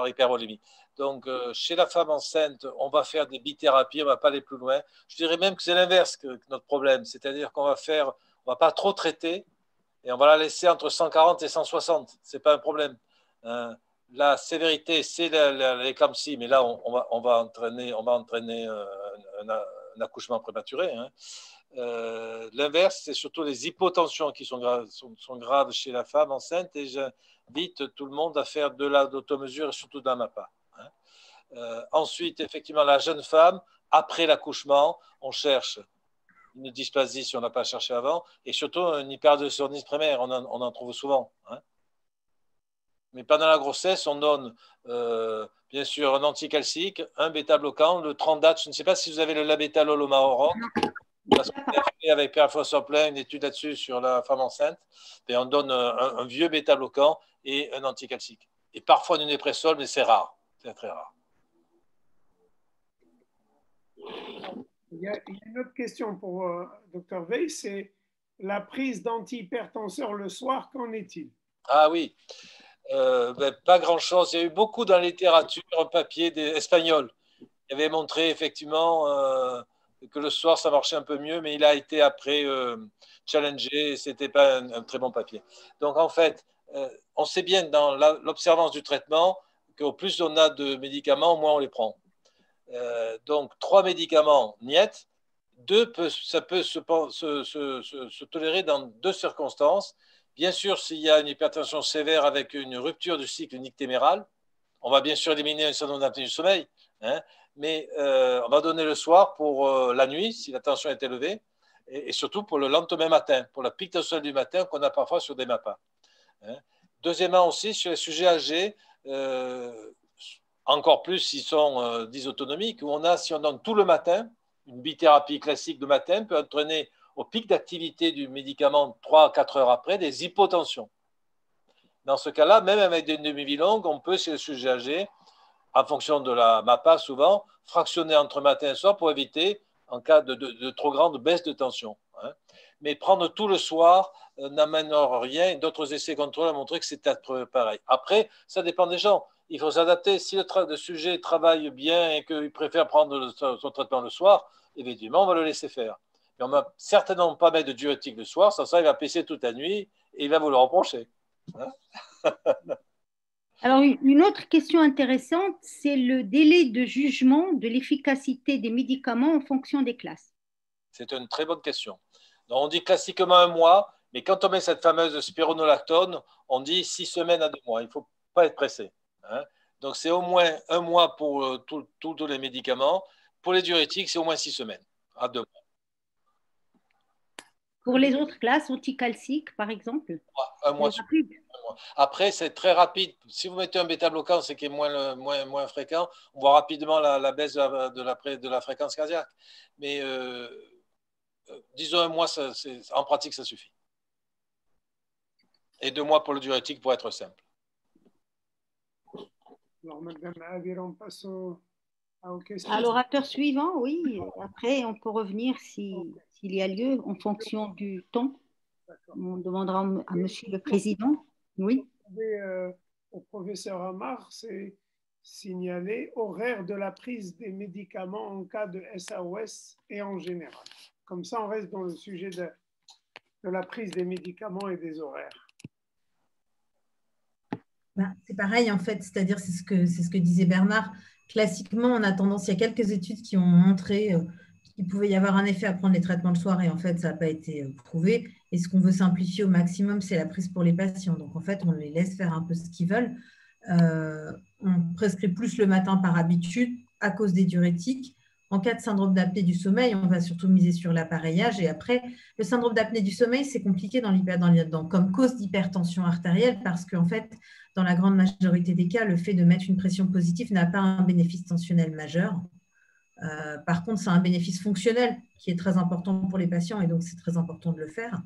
hypervolémie. Donc, chez la femme enceinte, on va faire des bithérapies, on ne va pas aller plus loin. Je dirais même que c'est l'inverse que notre problème, c'est-à-dire qu'on va faire, on ne va pas trop traiter, et on va la laisser entre 140 et 160. Ce n'est pas un problème. La sévérité, c'est l'éclampsie, mais là, on va entraîner un accouchement prématuré. Hein. L'inverse, c'est surtout les hypotensions qui sont graves chez la femme enceinte, et j'invite tout le monde à faire de l'automesure, et surtout d'un MAPA. Hein. Ensuite, effectivement, la jeune femme, après l'accouchement, on cherche une dysplasie si on n'a pas cherché avant, et surtout une hyperaldotéronisme primaire, on en trouve souvent. Hein. Mais pendant la grossesse, on donne bien sûr un anticalcique, un bêta-bloquant, le Trendat. Je ne sais pas si vous avez le labetalol au Maroc, parce qu'on a fait avec Pierre-François Plein une étude là-dessus sur la femme enceinte. Et on donne un vieux bêta-bloquant et un anticalcique. Et parfois du népressol, mais c'est rare. C'est très rare. Il y a une autre question pour Dr Weiss, c'est la prise d'antihypertenseurs le soir, qu'en est-il? Ah oui, pas grand-chose. Il y a eu beaucoup dans la littérature un papier espagnol qui avait montré effectivement que le soir ça marchait un peu mieux, mais il a été après challengé et ce n'était pas un très bon papier. Donc en fait, on sait bien dans l'observance du traitement qu'au plus on a de médicaments, au moins on les prend. Donc 3 médicaments, niet. 2, ça peut se tolérer dans 2 circonstances. Bien sûr, s'il y a une hypertension sévère avec une rupture du cycle nictéméral, on va bien sûr éliminer un syndrome d'apnée du sommeil, hein, mais on va donner le soir pour la nuit, si la tension est élevée, et surtout pour le lendemain matin, pour la pique tensionnelle du matin qu'on a parfois sur des MAPA. Hein. Deuxièmement aussi, sur les sujets âgés, encore plus s'ils sont dysautonomiques, où si on donne tout le matin, une bithérapie classique de matin peut entraîner au pic d'activité du médicament 3 à 4 heures après des hypotensions. Dans ce cas-là, même avec des demi-vies longues, on peut, chez le sujet âgé, en fonction de la MAPA souvent, fractionner entre matin et soir pour éviter, en cas de trop grande baisse de tension. Hein. Mais prendre tout le soir n'amène rien. D'autres essais contrôlés ont montré que c'était pareil. Après, ça dépend des gens. Il faut s'adapter. Si le sujet travaille bien et qu'il préfère prendre son traitement le soir, évidemment, on va le laisser faire. Mais on ne va certainement pas mettre de diurétique le soir, sans ça, il va pisser toute la nuit et il va vous le reprocher. Hein. Alors, une autre question intéressante, c'est le délai de jugement de l'efficacité des médicaments en fonction des classes. C'est une très bonne question. Donc, on dit classiquement 1 mois, mais quand on met cette fameuse spironolactone, on dit 6 semaines à 2 mois. Il ne faut pas être pressé. Hein. Donc, c'est au moins 1 mois pour tous les médicaments. Pour les diurétiques, c'est au moins 6 semaines à 2 mois. Pour les autres classes, anticalciques, par exemple? Un mois. C'est rapide. Après, c'est très rapide. Si vous mettez un bêta-bloquant, c'est qui est moins fréquent, on voit rapidement la baisse de la fréquence cardiaque. Mais disons un mois, en pratique, ça suffit. Et 2 mois pour le diurétique pour être simple. Alors, Madame Adir, on passe aux questions. À l'orateur suivant, oui. Après, on peut revenir s'il y a lieu en fonction du temps. On demandera à Monsieur le Président. Oui. Au professeur Amar, c'est signaler horaire de la prise des médicaments en cas de SAOS et en général. Comme ça, on reste dans le sujet de la prise des médicaments et des horaires. C'est pareil, en fait, c'est-à-dire, c'est ce que disait Bernard. Classiquement, on a tendance, il y a quelques études qui ont montré qu'il pouvait y avoir un effet à prendre les traitements le soir et en fait, ça n'a pas été prouvé. Et ce qu'on veut simplifier au maximum, c'est la prise pour les patients. Donc, en fait, on les laisse faire un peu ce qu'ils veulent. On prescrit plus le matin par habitude à cause des diurétiques. En cas de syndrome d'apnée du sommeil, on va surtout miser sur l'appareillage. Et après, le syndrome d'apnée du sommeil, c'est compliqué comme cause d'hypertension artérielle parce qu'en fait, dans la grande majorité des cas, le fait de mettre une pression positive n'a pas un bénéfice tensionnel majeur. Par contre, c'est un bénéfice fonctionnel qui est très important pour les patients et donc c'est très important de le faire.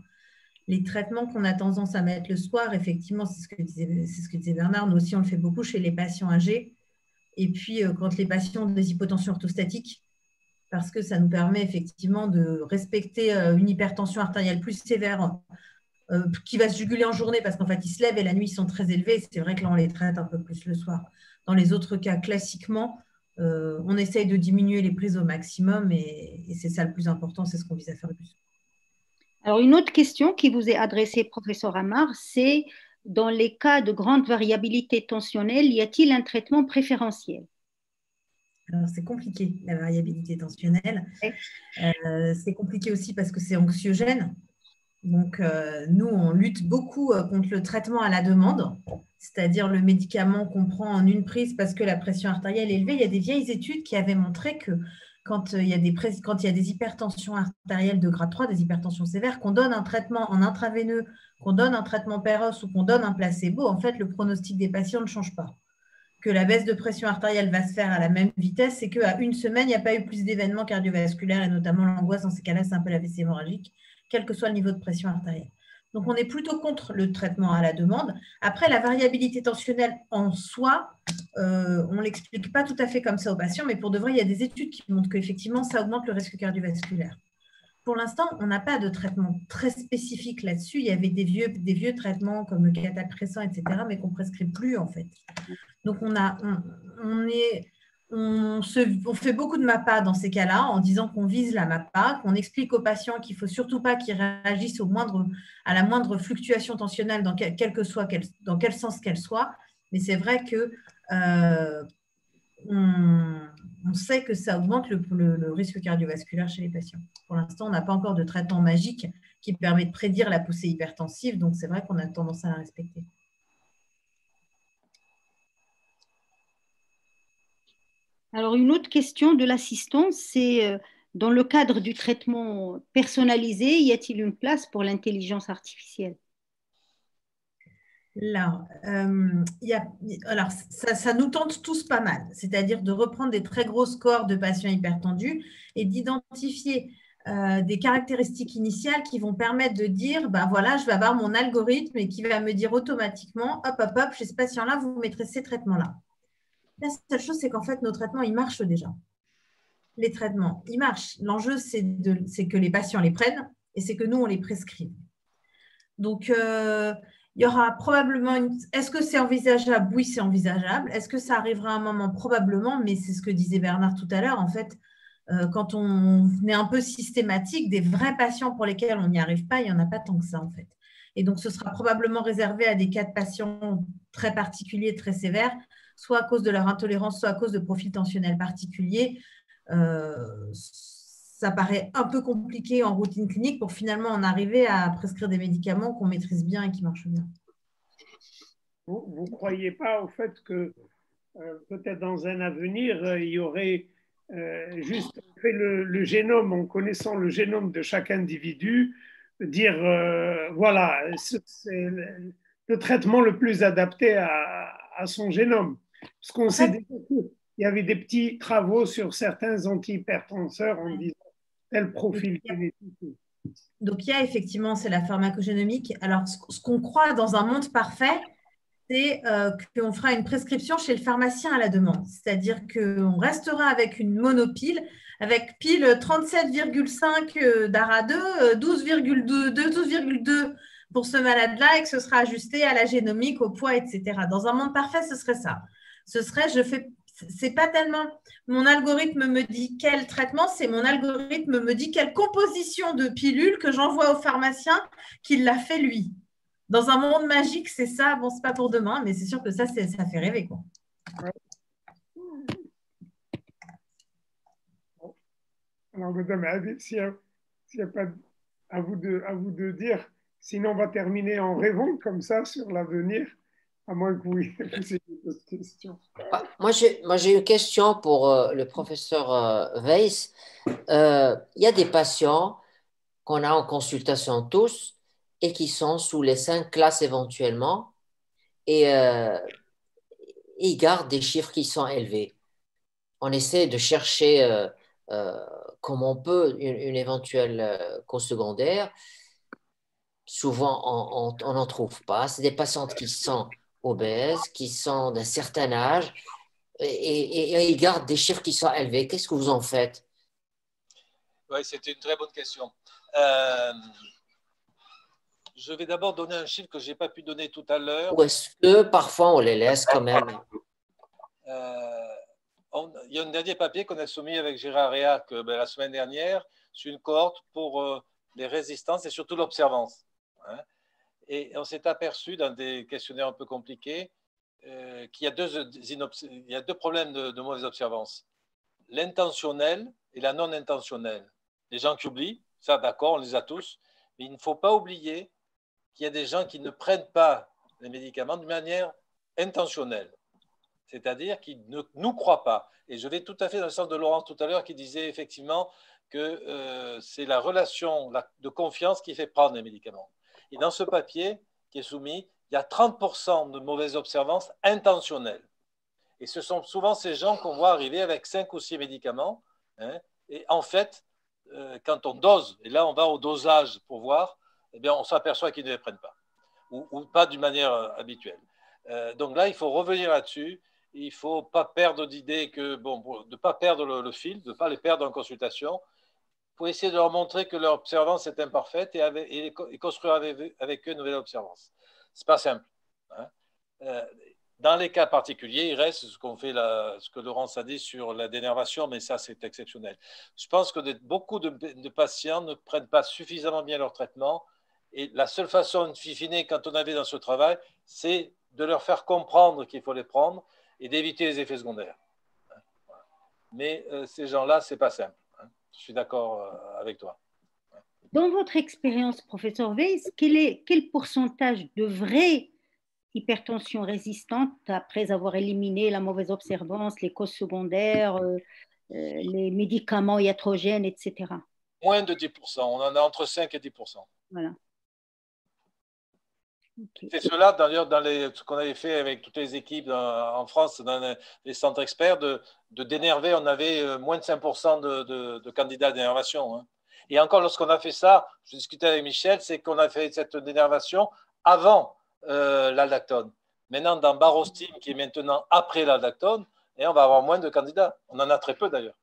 Les traitements qu'on a tendance à mettre le soir, effectivement, c'est ce que disait Bernard, nous aussi on le fait beaucoup chez les patients âgés. Et puis, quand les patients ont des hypotensions orthostatiques, parce que ça nous permet effectivement de respecter une hypertension artérielle plus sévère qui va se juguler en journée parce qu'en fait, ils se lèvent et la nuit, ils sont très élevés. C'est vrai que là, on les traite un peu plus le soir. Dans les autres cas, classiquement, on essaye de diminuer les prises au maximum et c'est ça le plus important, c'est ce qu'on vise à faire le plus. Alors, une autre question qui vous est adressée, professeur Amar, c'est dans les cas de grande variabilité tensionnelle, y a-t-il un traitement préférentiel? Alors, c'est compliqué, la variabilité tensionnelle. C'est compliqué aussi parce que c'est anxiogène. Donc, nous, on lutte beaucoup contre le traitement à la demande, c'est-à-dire le médicament qu'on prend en une prise parce que la pression artérielle est élevée. Il y a des vieilles études qui avaient montré que quand il y a des hypertensions artérielles de grade 3, des hypertensions sévères, qu'on donne un traitement en intraveineux, qu'on donne un traitement Peros ou qu'on donne un placebo, en fait, le pronostic des patients ne change pas. Que la baisse de pression artérielle va se faire à la même vitesse, c'est qu'à une semaine, il n'y a pas eu plus d'événements cardiovasculaires et notamment l'angoisse. Dans ces cas-là, c'est un peu l'AVC hémorragique, quel que soit le niveau de pression artérielle. Donc, on est plutôt contre le traitement à la demande. Après, la variabilité tensionnelle en soi, on ne l'explique pas tout à fait comme ça aux patients, mais pour de vrai, il y a des études qui montrent qu'effectivement, ça augmente le risque cardiovasculaire. Pour l'instant, on n'a pas de traitement très spécifique là-dessus. Il y avait des vieux traitements comme le cataprécent, etc., mais qu'on ne prescrit plus, en fait. Donc, on fait beaucoup de MAPA dans ces cas-là en disant qu'on vise la MAPA, qu'on explique aux patients qu'il ne faut surtout pas qu'ils réagissent à la moindre fluctuation tensionnelle dans quel sens qu'elle soit. Mais c'est vrai que on sait que ça augmente le risque cardiovasculaire chez les patients. Pour l'instant, on n'a pas encore de traitement magique qui permet de prédire la poussée hypertensive, donc c'est vrai qu'on a tendance à la respecter. Alors, une autre question de l'assistance, c'est dans le cadre du traitement personnalisé, y a-t-il une place pour l'intelligence artificielle? Là, alors ça nous tente tous pas mal, c'est-à-dire de reprendre des très gros scores de patients hypertendus et d'identifier des caractéristiques initiales qui vont permettre de dire, ben voilà, je vais avoir mon algorithme et qui va me dire automatiquement, hop, hop, hop, chez ce patient-là, vous mettrez ces traitements-là. La seule chose, c'est qu'en fait, nos traitements, ils marchent déjà. Les traitements, ils marchent. L'enjeu, c'est que les patients les prennent et c'est que nous, on les prescrive. Donc, il y aura probablement Est-ce que c'est envisageable? Oui, c'est envisageable. Est-ce que ça arrivera à un moment? Probablement, mais c'est ce que disait Bernard tout à l'heure. En fait, quand on est un peu systématique, des vrais patients pour lesquels on n'y arrive pas, il n'y en a pas tant que ça, en fait. Et donc, ce sera probablement réservé à des cas de patients très particuliers, très sévères, soit à cause de leur intolérance, soit à cause de profils tensionnels particuliers. Ça paraît un peu compliqué en routine clinique pour finalement en arriver à prescrire des médicaments qu'on maîtrise bien et qui marchent bien. Vous ne croyez pas au fait que peut-être dans un avenir, il y aurait juste fait le génome, en connaissant le génome de chaque individu, dire, voilà, c'est le traitement le plus adapté à son génome. Parce qu'on sait déjà qu'il y avait des petits travaux sur certains antihypertenseurs en disant tel profil génétique. Donc, il y a effectivement, c'est la pharmacogénomique. Alors, ce qu'on croit dans un monde parfait, c'est qu'on fera une prescription chez le pharmacien à la demande. C'est-à-dire qu'on restera avec une monopile, avec pile 37,5 d'ARA2, 12,2 12,2 pour ce malade-là et que ce sera ajusté à la génomique, au poids, etc. Dans un monde parfait, ce serait ça. Ce serait, c'est pas tellement mon algorithme me dit quel traitement, c'est mon algorithme me dit quelle composition de pilule que j'envoie au pharmacien qu'il l'a fait lui. Dans un monde magique, c'est ça. Bon, c'est pas pour demain, mais c'est sûr que ça fait rêver, quoi. Alors, Madame Hadid, s'il n'y a pas à vous de dire, sinon on va terminer en rêvant comme ça sur l'avenir, à moins que vous ayez d'autres questions. Moi, j'ai une question pour le professeur Weiss. Il y a des patients qu'on a en consultation tous et qui sont sous les 5 classes éventuellement et ils gardent des chiffres qui sont élevés. On essaie de chercher comme on peut une éventuelle cause secondaire. Souvent, on n'en trouve pas. C'est des patientes qui sont obèses, qui sont d'un certain âge et ils gardent des chiffres qui sont élevés. Qu'est-ce que vous en faites? Oui, c'est une très bonne question. Je vais d'abord donner un chiffre que je n'ai pas pu donner tout à l'heure. Ou est-ce que parfois on les laisse quand même? Il y a un dernier papier qu'on a soumis avec Gérard Réac la semaine dernière sur une cohorte pour les résistances et surtout l'observance. Et on s'est aperçu dans des questionnaires un peu compliqués qu'il y a deux problèmes de mauvaise observance. L'intentionnel et la non intentionnelle. Les gens qui oublient, ça d'accord, on les a tous, mais il ne faut pas oublier qu'il y a des gens qui ne prennent pas les médicaments de manière intentionnelle. C'est-à-dire qu'ils ne nous croient pas. Et je vais tout à fait dans le sens de Laurence tout à l'heure qui disait effectivement que c'est la relation de confiance qui fait prendre les médicaments. Et dans ce papier qui est soumis, il y a 30% de mauvaises observances intentionnelles. Et ce sont souvent ces gens qu'on voit arriver avec 5 ou 6 médicaments. Et en fait, quand on dose, et là on va au dosage pour voir, eh bien on s'aperçoit qu'ils ne les prennent pas. Ou pas d'une manière habituelle. Donc là, il faut revenir là-dessus. Il ne faut pas perdre d'idée de ne pas perdre le fil, de ne pas les perdre en consultation. Il faut essayer de leur montrer que leur observance est imparfaite et construire avec eux une nouvelle observance. Ce n'est pas simple. Dans les cas particuliers, il reste ce que Laurence a dit sur la dénervation, mais ça, c'est exceptionnel. Je pense que beaucoup de patients ne prennent pas suffisamment bien leur traitement. Et la seule façon, in fine, quand on avait dans ce travail, c'est de leur faire comprendre qu'il faut les prendre et d'éviter les effets secondaires. Mais ces gens-là, ce n'est pas simple. Je suis d'accord avec toi. Dans votre expérience, professeur Weiss, quel pourcentage de vraie hypertension résistante, après avoir éliminé la mauvaise observance, les causes secondaires, les médicaments iatrogènes, etc. Moins de 10%. On en a entre 5 et 10%. Voilà. Okay. C'est cela, d'ailleurs, ce qu'on avait fait avec toutes les équipes en France, dans les centres experts, de dénerver, on avait moins de 5% de candidats à dénervation. Et encore, lorsqu'on a fait ça, je discutais avec Michel, c'est qu'on a fait cette dénervation avant l'aldactone. Maintenant, dans Barostim, qui est maintenant après l'aldactone, et on va avoir moins de candidats. On en a très peu, d'ailleurs.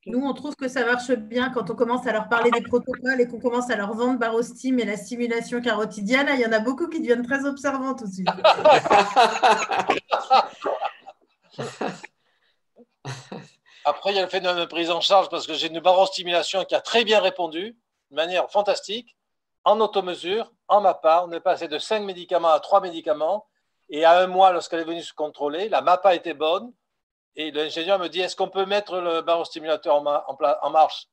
Nous, on trouve que ça marche bien quand on commence à leur parler des protocoles et qu'on commence à leur vendre Barostim et la stimulation carotidienne. Il y en a beaucoup qui deviennent très observants tout de suite. Après, il y a le phénomène de prise en charge parce que j'ai une barostimulation qui a très bien répondu de manière fantastique, en automesure, en MAPA. On est passé de 5 médicaments à 3 médicaments. Et à 1 mois, lorsqu'elle est venue se contrôler, la MAPA était bonne. Et l'ingénieur me dit, est-ce qu'on peut mettre le barostimulateur en marche?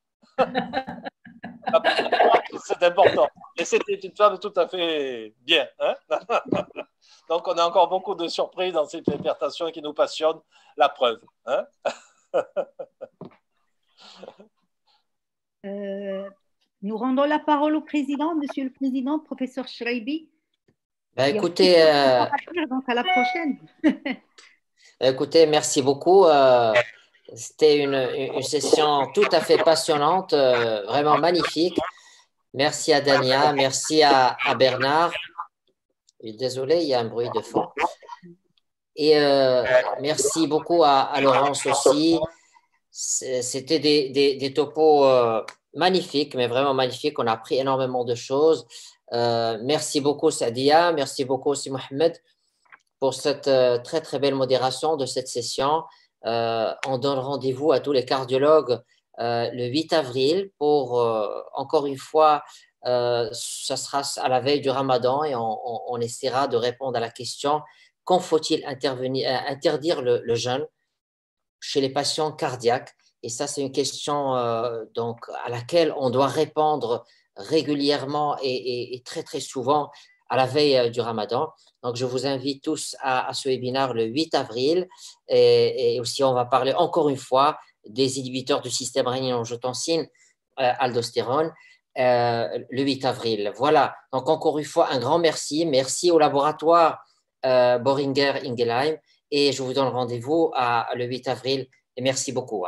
C'est important. Et c'était une femme tout à fait bien. Donc, on a encore beaucoup de surprises dans cette hypertension qui nous passionne. La preuve. Nous rendons la parole au président, Monsieur le Président, professeur Shraibi. Écoutez, donc à la prochaine. Écoutez, merci beaucoup. C'était une session tout à fait passionnante, vraiment magnifique. Merci à Dania, merci à Bernard. Désolé, il y a un bruit de fond. Et merci beaucoup à Laurence aussi. C'était des topos magnifiques, mais vraiment magnifiques. On a appris énormément de choses. Merci beaucoup Sadia, merci beaucoup aussi Mohamed pour cette très très belle modération de cette session. On donne rendez-vous à tous les cardiologues le 8 avril pour encore une fois, ça sera à la veille du Ramadan et on essaiera de répondre à la question: quand faut-il interdire le jeûne chez les patients cardiaques? Et ça, c'est une question donc, à laquelle on doit répondre régulièrement et très, très souvent à la veille du Ramadan. Donc, je vous invite tous à ce webinaire le 8 avril. Et aussi, on va parler encore une fois des inhibiteurs du système rénine-angiotensine, aldostérone, le 8 avril. Voilà. Donc, encore une fois, un grand merci. Merci au laboratoire Boehringer Ingelheim. Et je vous donne rendez-vous le 8 avril. Et merci beaucoup.